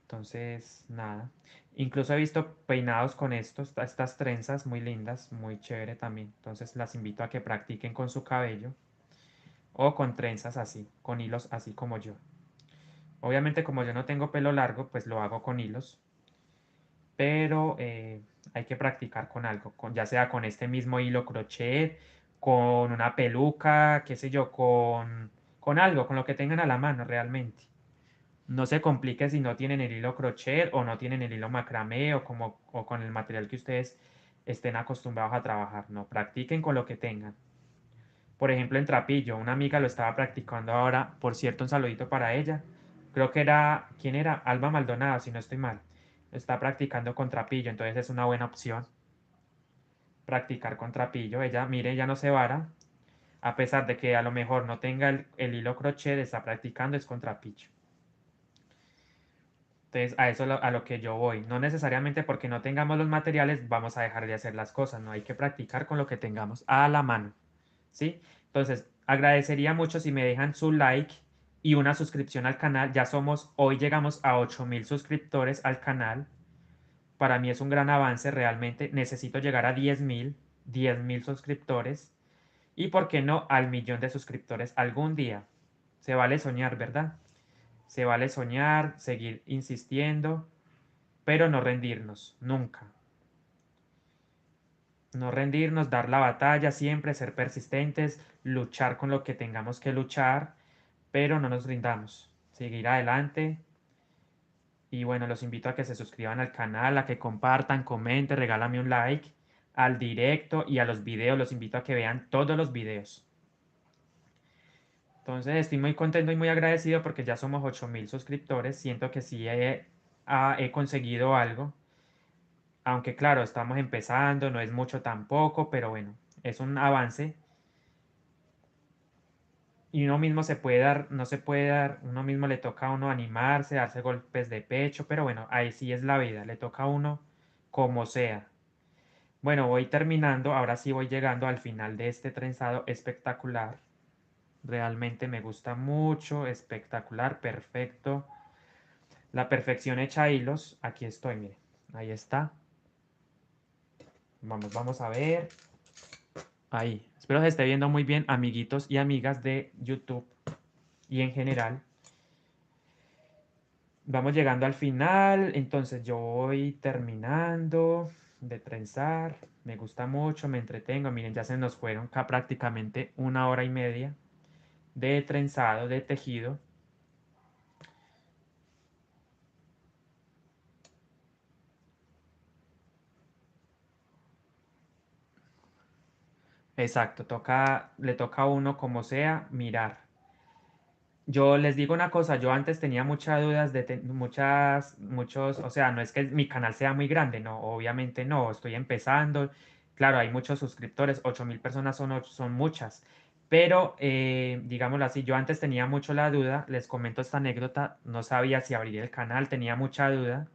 Entonces, nada. Incluso he visto peinados con estas trenzas muy lindas, muy chévere también. Entonces las invito a que practiquen con su cabello o con trenzas así, con hilos así como yo. Obviamente como yo no tengo pelo largo, pues lo hago con hilos, pero hay que practicar con algo, ya sea con este mismo hilo crochet, con una peluca, qué sé yo, con algo, con lo que tengan a la mano realmente. No se complique si no tienen el hilo crochet o no tienen el hilo macramé o con el material que ustedes estén acostumbrados a trabajar. No, practiquen con lo que tengan. Por ejemplo, en trapillo, una amiga lo estaba practicando ahora, por cierto, un saludito para ella. Creo que era, ¿quién era? Alba Maldonado, si no estoy mal. Lo está practicando con trapillo, entonces es una buena opción practicar con trapillo. Ella, mire, ella no se vara, a pesar de que a lo mejor no tenga el hilo crochet, está practicando es con trapillo. Entonces, a eso a lo que yo voy. No necesariamente porque no tengamos los materiales vamos a dejar de hacer las cosas, no hay que practicar con lo que tengamos a la mano, ¿sí? Entonces, agradecería mucho si me dejan su like y una suscripción al canal. Hoy llegamos a 8.000 suscriptores al canal. Para mí es un gran avance realmente. Necesito llegar a 10.000 suscriptores. Y por qué no al millón de suscriptores algún día. Se vale soñar, ¿verdad? Se vale soñar, seguir insistiendo, pero no rendirnos, nunca. No rendirnos, dar la batalla, siempre ser persistentes, luchar con lo que tengamos que luchar, pero no nos rindamos. Seguir adelante. Y bueno, los invito a que se suscriban al canal, a que compartan, comenten, regálame un like al directo y a los videos. Los invito a que vean todos los videos. Entonces estoy muy contento y muy agradecido porque ya somos 8.000 suscriptores. Siento que sí he conseguido algo. Aunque claro, estamos empezando, no es mucho tampoco, pero bueno, es un avance. Y uno mismo se puede dar, no se puede dar, uno mismo le toca a uno animarse, darse golpes de pecho, pero bueno, ahí sí es la vida, le toca a uno como sea. Bueno, voy terminando, ahora sí voy llegando al final de este trenzado espectacular. Realmente me gusta mucho, espectacular, perfecto. La perfección hecha a hilos, aquí estoy, mire, ahí está. Vamos a ver. Ahí. Espero se esté viendo muy bien, amiguitos y amigas de YouTube y en general. Vamos llegando al final, entonces yo voy terminando de trenzar. Me gusta mucho, me entretengo. Miren, ya se nos fueron acá prácticamente 1 hora y media. de trenzado, de tejido. Exacto, le toca a uno como sea mirar. Yo les digo una cosa, yo antes tenía muchas dudas muchos, o sea, no es que mi canal sea muy grande, no, obviamente no, estoy empezando, claro, hay muchos suscriptores, 8.000 personas son muchas, pero digámoslo así, yo antes tenía mucho la duda, les comento esta anécdota, no sabía si abrir el canal, tenía mucha duda,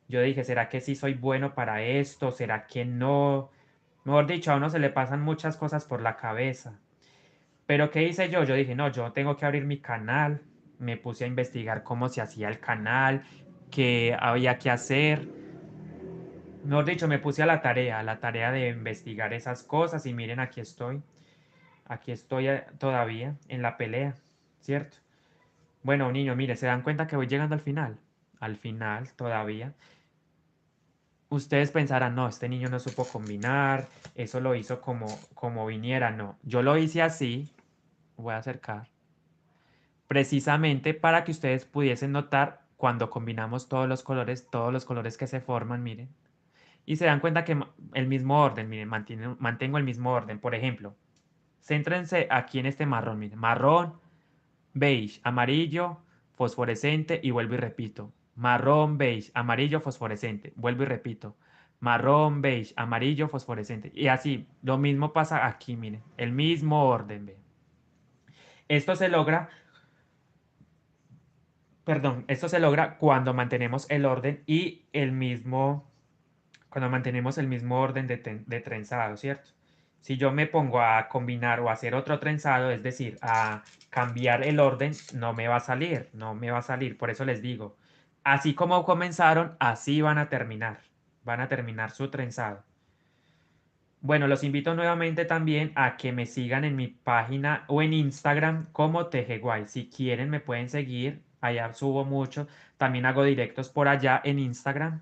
yo dije, ¿será que sí soy bueno para esto? ¿Será que no? Mejor dicho, a uno se le pasan muchas cosas por la cabeza. Pero ¿qué hice yo? Yo dije, no, yo tengo que abrir mi canal. Me puse a investigar cómo se hacía el canal, qué había que hacer. Mejor dicho, me puse a la tarea de investigar esas cosas y miren, aquí estoy. Aquí estoy todavía en la pelea, ¿cierto? Bueno, niño, mire, ¿se dan cuenta que voy llegando al final? Al final, todavía. Ustedes pensarán, no, este niño no supo combinar, eso lo hizo como viniera. No, yo lo hice así. Voy a acercar. Precisamente para que ustedes pudiesen notar cuando combinamos todos los colores que se forman, miren. Y se dan cuenta que el mismo orden, miren, mantengo el mismo orden. Por ejemplo, céntrense aquí en este marrón, miren. Marrón, beige, amarillo, fosforescente y vuelvo y repito. Marrón, beige, amarillo, fosforescente. Vuelvo y repito. Marrón, beige, amarillo, fosforescente. Y así, lo mismo pasa aquí, miren. El mismo orden, ven. Esto se logra. Perdón, esto se logra cuando mantenemos el orden y cuando mantenemos el mismo orden de trenzado, ¿cierto? Si yo me pongo a combinar o a hacer otro trenzado, es decir, a cambiar el orden, no me va a salir, no me va a salir. Por eso les digo, así como comenzaron, así van a terminar su trenzado. Bueno, los invito nuevamente también a que me sigan en mi página o en Instagram como Tejeguay. Si quieren me pueden seguir, allá subo mucho. También hago directos por allá en Instagram.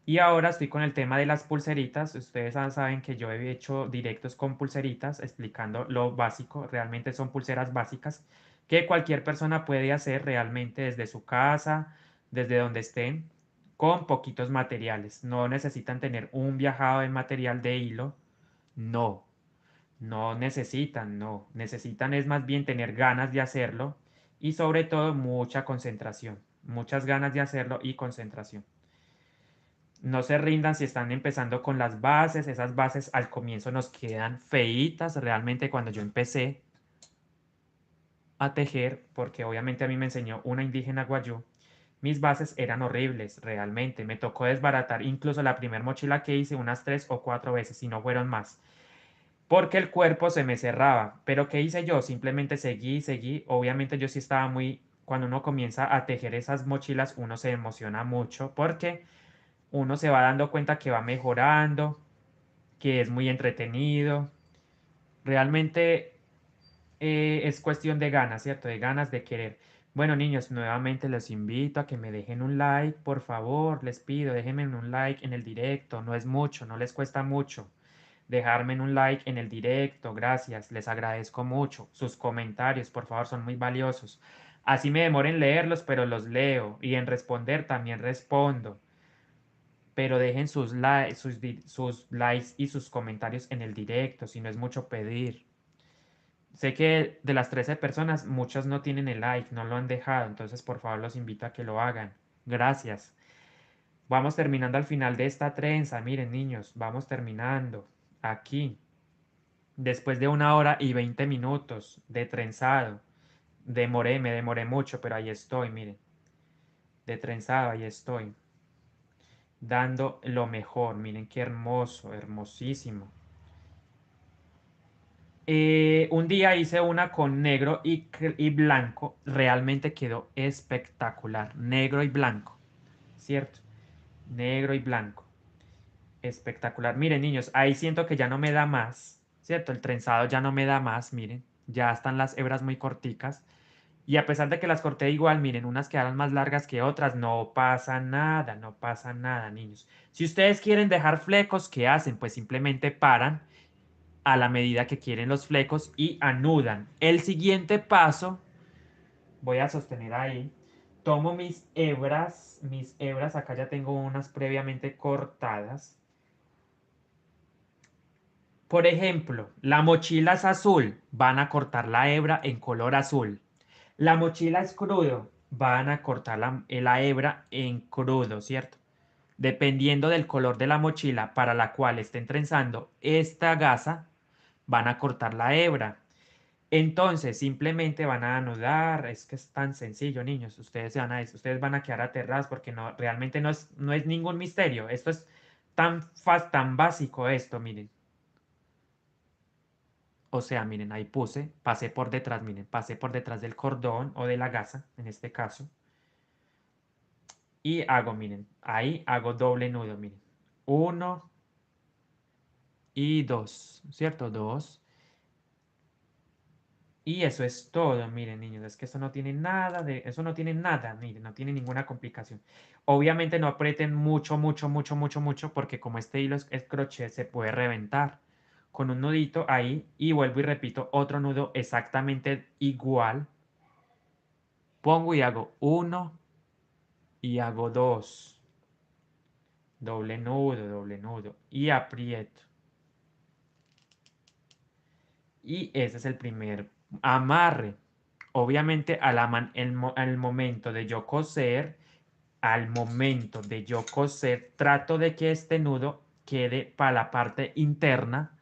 Y ahora estoy con el tema de las pulseritas. Ustedes saben que yo he hecho directos con pulseritas explicando lo básico. Realmente son pulseras básicas que cualquier persona puede hacer realmente desde su casa, desde donde estén, con poquitos materiales. No necesitan tener un viajado de material de hilo. No, no necesitan, no. Necesitan es más bien tener ganas de hacerlo y sobre todo mucha concentración. Muchas ganas de hacerlo y concentración. No se rindan si están empezando con las bases. Esas bases al comienzo nos quedan feitas. Realmente cuando yo empecé a tejer, porque obviamente a mí me enseñó una indígena guayú, mis bases eran horribles, realmente. Me tocó desbaratar incluso la primera mochila que hice unas 3 o 4 veces, si no fueron más. Porque el cuerpo se me cerraba. Pero ¿qué hice yo? Simplemente seguí, seguí. Obviamente yo sí estaba muy... Cuando uno comienza a tejer esas mochilas, uno se emociona mucho porque uno se va dando cuenta que va mejorando, que es muy entretenido. Realmente es cuestión de ganas, ¿cierto? De ganas de querer. Bueno, niños, nuevamente los invito a que me dejen un like, por favor, les pido, déjenme un like en el directo, no es mucho, no les cuesta mucho. Dejarme un like en el directo, gracias, les agradezco mucho. Sus comentarios, por favor, son muy valiosos. Así me demoro en leerlos, pero los leo y en responder también respondo. Pero dejen sus likes y sus comentarios en el directo, si no es mucho pedir. Sé que de las 13 personas, muchas no tienen el like, no lo han dejado, entonces por favor los invito a que lo hagan. Gracias. Vamos terminando al final de esta trenza. Miren, niños, vamos terminando. Aquí, después de 1 hora y 20 minutos de trenzado. Me demoré mucho, pero ahí estoy, miren. De trenzado, ahí estoy. Dando lo mejor. Miren qué hermoso, hermosísimo. Un día hice una con negro y blanco. Realmente quedó espectacular. Negro y blanco. ¿Cierto? Negro y blanco. Espectacular. Miren, niños, ahí siento que ya no me da más. ¿Cierto? El trenzado ya no me da más. Miren. Ya están las hebras muy corticas. Y a pesar de que las corté igual, miren, unas quedaron más largas que otras. No pasa nada, no pasa nada, niños. Si ustedes quieren dejar flecos, ¿qué hacen? Pues simplemente paran a la medida que quieren los flecos y anudan. El siguiente paso, voy a sostener ahí, tomo mis hebras, acá ya tengo unas previamente cortadas. Por ejemplo, la mochila es azul, van a cortar la hebra en color azul. La mochila es crudo, van a cortar la hebra en crudo, ¿cierto? Dependiendo del color de la mochila para la cual estén trenzando esta gasa, van a cortar la hebra. Entonces, simplemente van a anudar, es que es tan sencillo, niños, ustedes van a quedar aterrados porque no, realmente no es ningún misterio, esto es tan básico esto, miren. O sea, miren, ahí pasé por detrás, miren, pasé por detrás del cordón o de la gasa, en este caso, y hago, miren, ahí hago doble nudo, miren, uno y dos, ¿cierto? Dos. Y eso es todo, miren, niños, es que eso no tiene nada, miren, no tiene ninguna complicación. Obviamente no aprieten mucho, mucho, mucho, mucho, mucho, porque como este hilo es crochet, se puede reventar con un nudito ahí y vuelvo y repito otro nudo exactamente igual. Pongo y hago uno y hago dos, doble nudo y aprieto. Y ese es el primer amarre. Obviamente al momento de yo coser, trato de que este nudo quede para la parte interna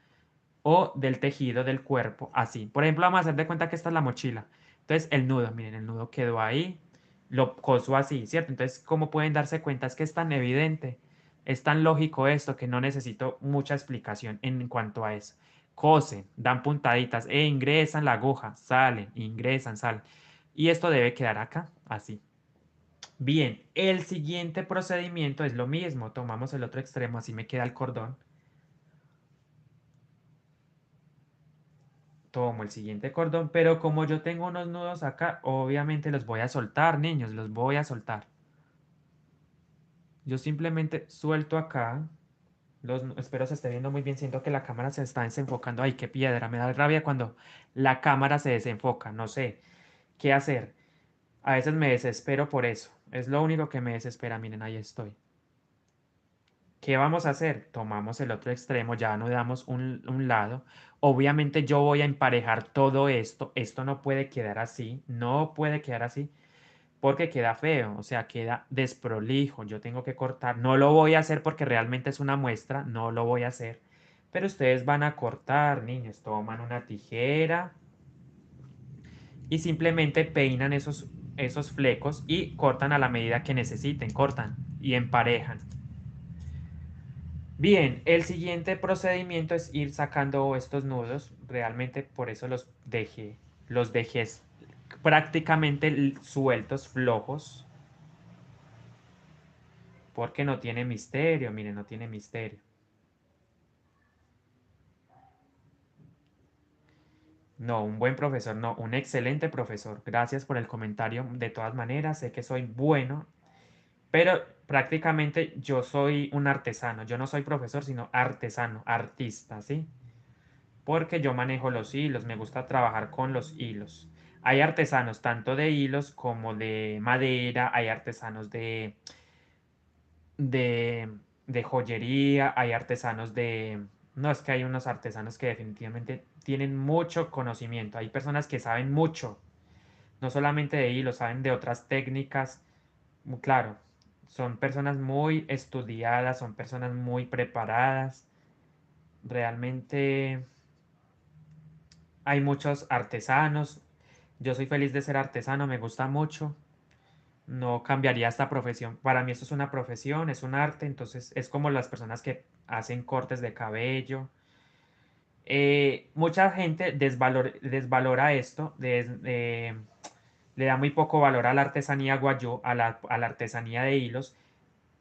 o del tejido del cuerpo, así. Por ejemplo, vamos a hacer de cuenta que esta es la mochila. Entonces, el nudo, miren, el nudo quedó ahí, lo coso así, ¿cierto? Entonces, como pueden darse cuenta, es que es tan evidente, es tan lógico esto que no necesito mucha explicación en cuanto a eso. Cosen, dan puntaditas, e ingresan la aguja, salen, ingresan, salen. Y esto debe quedar acá, así. Bien, el siguiente procedimiento es lo mismo. Tomamos el otro extremo, así me queda el cordón. Tomo el siguiente cordón, pero como yo tengo unos nudos acá, obviamente los voy a soltar, niños, los voy a soltar. Yo simplemente suelto acá. Espero se esté viendo muy bien. Siento que la cámara se está desenfocando. Ay, qué piedra. Me da rabia cuando la cámara se desenfoca. No sé qué hacer. A veces me desespero por eso. Es lo único que me desespera. Miren, ahí estoy. ¿Qué vamos a hacer? Tomamos el otro extremo, ya anudamos un lado. Obviamente yo voy a emparejar todo esto. Esto no puede quedar así, no puede quedar así porque queda feo, o sea, queda desprolijo. Yo tengo que cortar. No lo voy a hacer porque realmente es una muestra, no lo voy a hacer. Pero ustedes van a cortar, niños. Toman una tijera y simplemente peinan esos flecos y cortan a la medida que necesiten. Cortan y emparejan. Bien, el siguiente procedimiento es ir sacando estos nudos. Realmente por eso los dejé prácticamente sueltos, flojos, porque no tiene misterio, miren, no tiene misterio. No, un buen profesor, no, un excelente profesor. Gracias por el comentario. De todas maneras, sé que soy bueno, pero prácticamente yo soy un artesano. Yo no soy profesor, sino artesano, artista, ¿sí? Porque yo manejo los hilos, me gusta trabajar con los hilos. Hay artesanos tanto de hilos como de madera, hay artesanos de, de joyería, hay artesanos de... No, es que hay unos artesanos que definitivamente tienen mucho conocimiento, hay personas que saben mucho, no solamente de hilos, saben de otras técnicas, claro, son personas muy estudiadas, son personas muy preparadas, realmente hay muchos artesanos. Yo soy feliz de ser artesano, me gusta mucho. No cambiaría esta profesión. Para mí esto es una profesión, es un arte, entonces es como las personas que hacen cortes de cabello. Mucha gente desvalora esto, le da muy poco valor a la artesanía guayú, a la artesanía de hilos,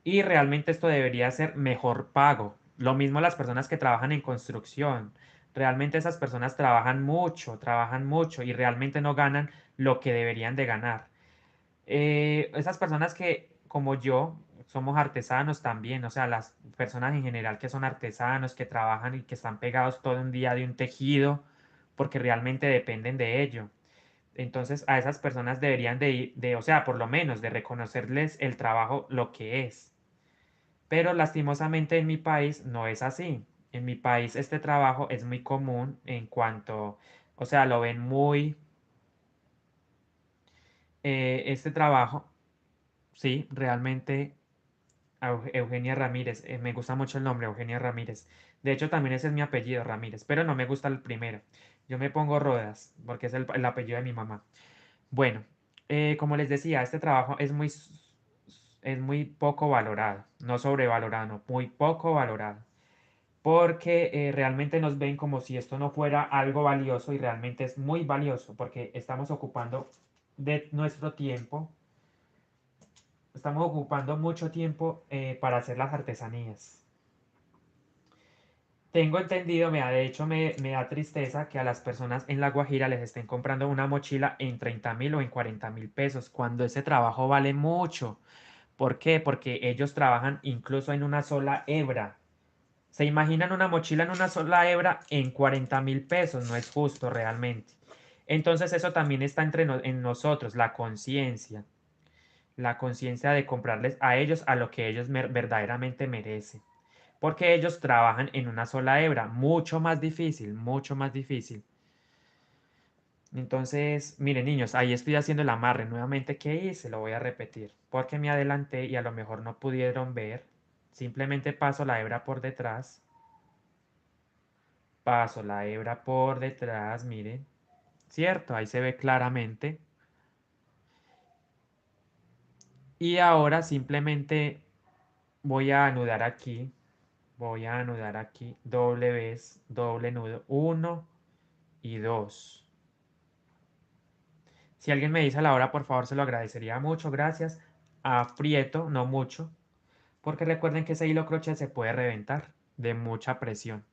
y realmente esto debería ser mejor pago. Lo mismo las personas que trabajan en construcción. Realmente esas personas trabajan mucho y realmente no ganan lo que deberían de ganar. Esas personas que, como yo, somos artesanos también, o sea, las personas en general que son artesanos, que trabajan y que están pegados todo un día de un tejido, porque realmente dependen de ello. Entonces, a esas personas deberían o sea, por lo menos de reconocerles el trabajo lo que es. Pero lastimosamente en mi país no es así. En mi país este trabajo es muy común en cuanto, o sea, lo ven muy, este trabajo, sí, realmente Eugenia Ramírez, me gusta mucho el nombre, Eugenia Ramírez. De hecho, también ese es mi apellido, Ramírez, pero no me gusta el primero. Yo me pongo Rodas, porque es el apellido de mi mamá. Bueno, como les decía, este trabajo es muy poco valorado, no sobrevalorado, no, muy poco valorado, porque realmente nos ven como si esto no fuera algo valioso y realmente es muy valioso, porque estamos ocupando de nuestro tiempo, estamos ocupando mucho tiempo para hacer las artesanías. Tengo entendido, de hecho me da tristeza que a las personas en La Guajira les estén comprando una mochila en 30.000 o en 40.000 pesos, cuando ese trabajo vale mucho. ¿Por qué? Porque ellos trabajan incluso en una sola hebra. ¿Se imaginan una mochila en una sola hebra en 40.000 pesos? No es justo realmente. Entonces eso también está en nosotros, la conciencia de comprarles a ellos a lo que ellos verdaderamente merecen. Porque ellos trabajan en una sola hebra, mucho más difícil, mucho más difícil. Entonces, miren niños, ahí estoy haciendo el amarre. Nuevamente, ¿qué hice? Lo voy a repetir. Porque me adelanté y a lo mejor no pudieron ver. Simplemente paso la hebra por detrás. Paso la hebra por detrás, miren. ¿Cierto? Ahí se ve claramente. Y ahora simplemente voy a anudar aquí. Voy a anudar aquí. Doble vez, doble nudo. Uno y dos. Si alguien me dice a la hora, por favor, se lo agradecería mucho. Gracias. Aprieto, no mucho. Porque recuerden que ese hilo crochet se puede reventar de mucha presión.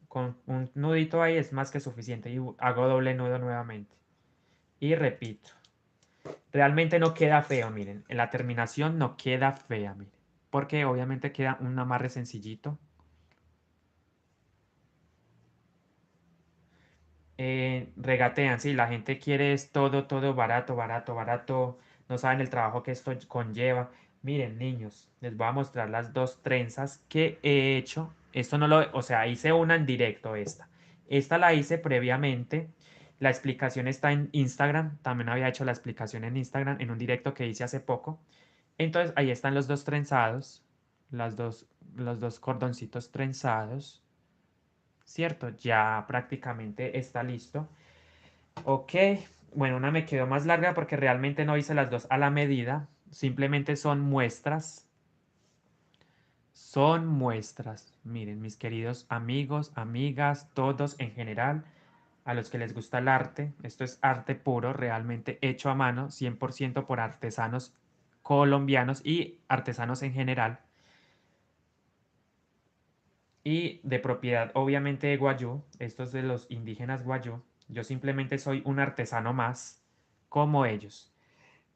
Con un nudito ahí es más que suficiente. Y hago doble nudo nuevamente. Y repito. Realmente no queda feo, miren. En la terminación no queda fea, miren. Porque obviamente queda un amarre sencillito. Regatean, sí, la gente quiere es todo, todo barato, barato, barato. No saben el trabajo que esto conlleva. Miren, niños, les voy a mostrar las dos trenzas que he hecho. Esto no lo, o sea, hice una en directo esta. Esta la hice previamente. La explicación está en Instagram. También había hecho la explicación en Instagram en un directo que hice hace poco. Entonces ahí están los dos trenzados, los dos cordoncitos trenzados, ¿cierto? Ya prácticamente está listo. Ok, bueno, una me quedó más larga porque realmente no hice las dos a la medida, simplemente son muestras. Miren, mis queridos amigos, amigas, todos en general, a los que les gusta el arte, esto es arte puro, realmente hecho a mano, 100% por artesanos colombianos y artesanos en general. Y de propiedad obviamente de Guayú, estos de los indígenas Guayú. Yo simplemente soy un artesano más, como ellos.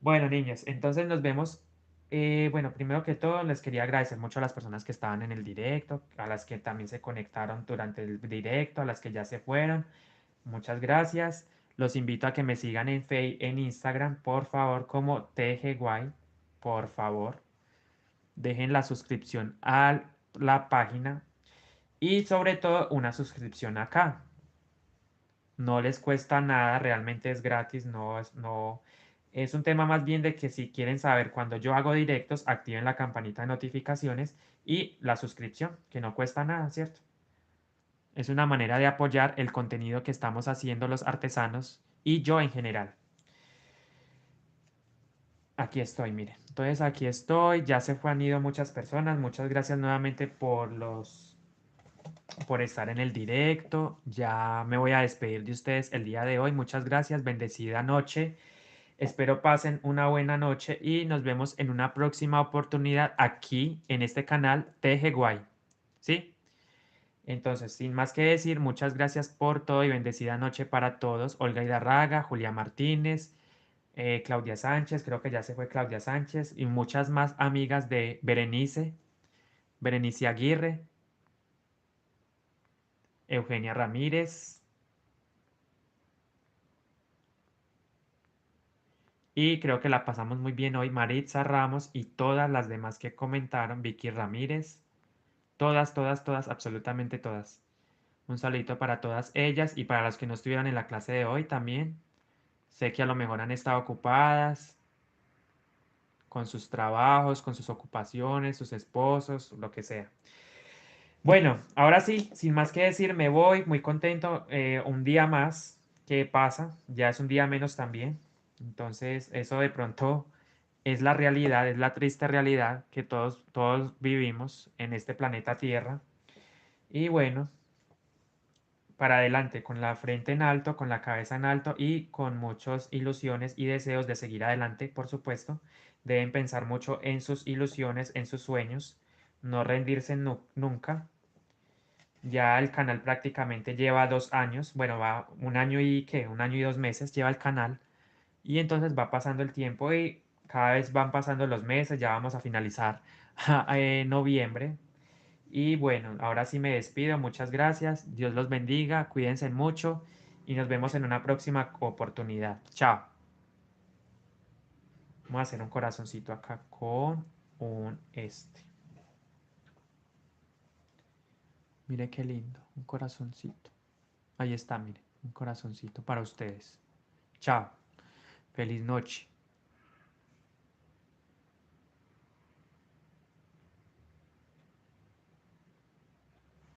Bueno, niños, entonces nos vemos. Bueno, primero que todo, les quería agradecer mucho a las personas que estaban en el directo, a las que también se conectaron durante el directo, a las que ya se fueron. Muchas gracias. Los invito a que me sigan en Instagram, por favor, como TGGuay. Por favor, dejen la suscripción a la página y sobre todo una suscripción acá. No les cuesta nada, realmente es gratis, no, es un tema más bien de que si quieren saber cuando yo hago directos, activen la campanita de notificaciones y la suscripción, que no cuesta nada, ¿cierto? Es una manera de apoyar el contenido que estamos haciendo los artesanos y yo en general. Aquí estoy, miren. Entonces aquí estoy, ya han ido muchas personas. Muchas gracias nuevamente por estar en el directo. Ya me voy a despedir de ustedes el día de hoy. Muchas gracias, bendecida noche. Espero pasen una buena noche y nos vemos en una próxima oportunidad aquí en este canal TG Guay. ¿Sí? Entonces, sin más que decir, muchas gracias por todo y bendecida noche para todos. Olga Hidarraga, Julia Martínez, Claudia Sánchez, creo que ya se fue Claudia Sánchez, y muchas más amigas de Berenice, Berenice Aguirre, Eugenia Ramírez, y creo que la pasamos muy bien hoy, Maritza Ramos y todas las demás que comentaron, Vicky Ramírez, todas, todas, todas, absolutamente todas. Un saludito para todas ellas y para las que no estuvieran en la clase de hoy también. Sé que a lo mejor han estado ocupadas con sus trabajos, con sus ocupaciones, sus esposos, lo que sea. Bueno, ahora sí, sin más que decir, me voy muy contento. Un día más que pasa, ya es un día menos también. Entonces, eso de pronto es la realidad, es la triste realidad que todos vivimos en este planeta Tierra. Y bueno, para adelante, con la frente en alto, con la cabeza en alto y con muchas ilusiones y deseos de seguir adelante, por supuesto. Deben pensar mucho en sus ilusiones, en sus sueños, no rendirse nunca. Ya el canal prácticamente lleva 2 años, bueno, va un año y qué, un año y 2 meses lleva el canal y entonces va pasando el tiempo y cada vez van pasando los meses, ya vamos a finalizar noviembre. Y bueno, ahora sí me despido, muchas gracias, Dios los bendiga, cuídense mucho y nos vemos en una próxima oportunidad. Chao. Vamos a hacer un corazoncito acá con un este. Mire qué lindo, un corazoncito. Ahí está, mire, un corazoncito para ustedes. Chao. Feliz noche.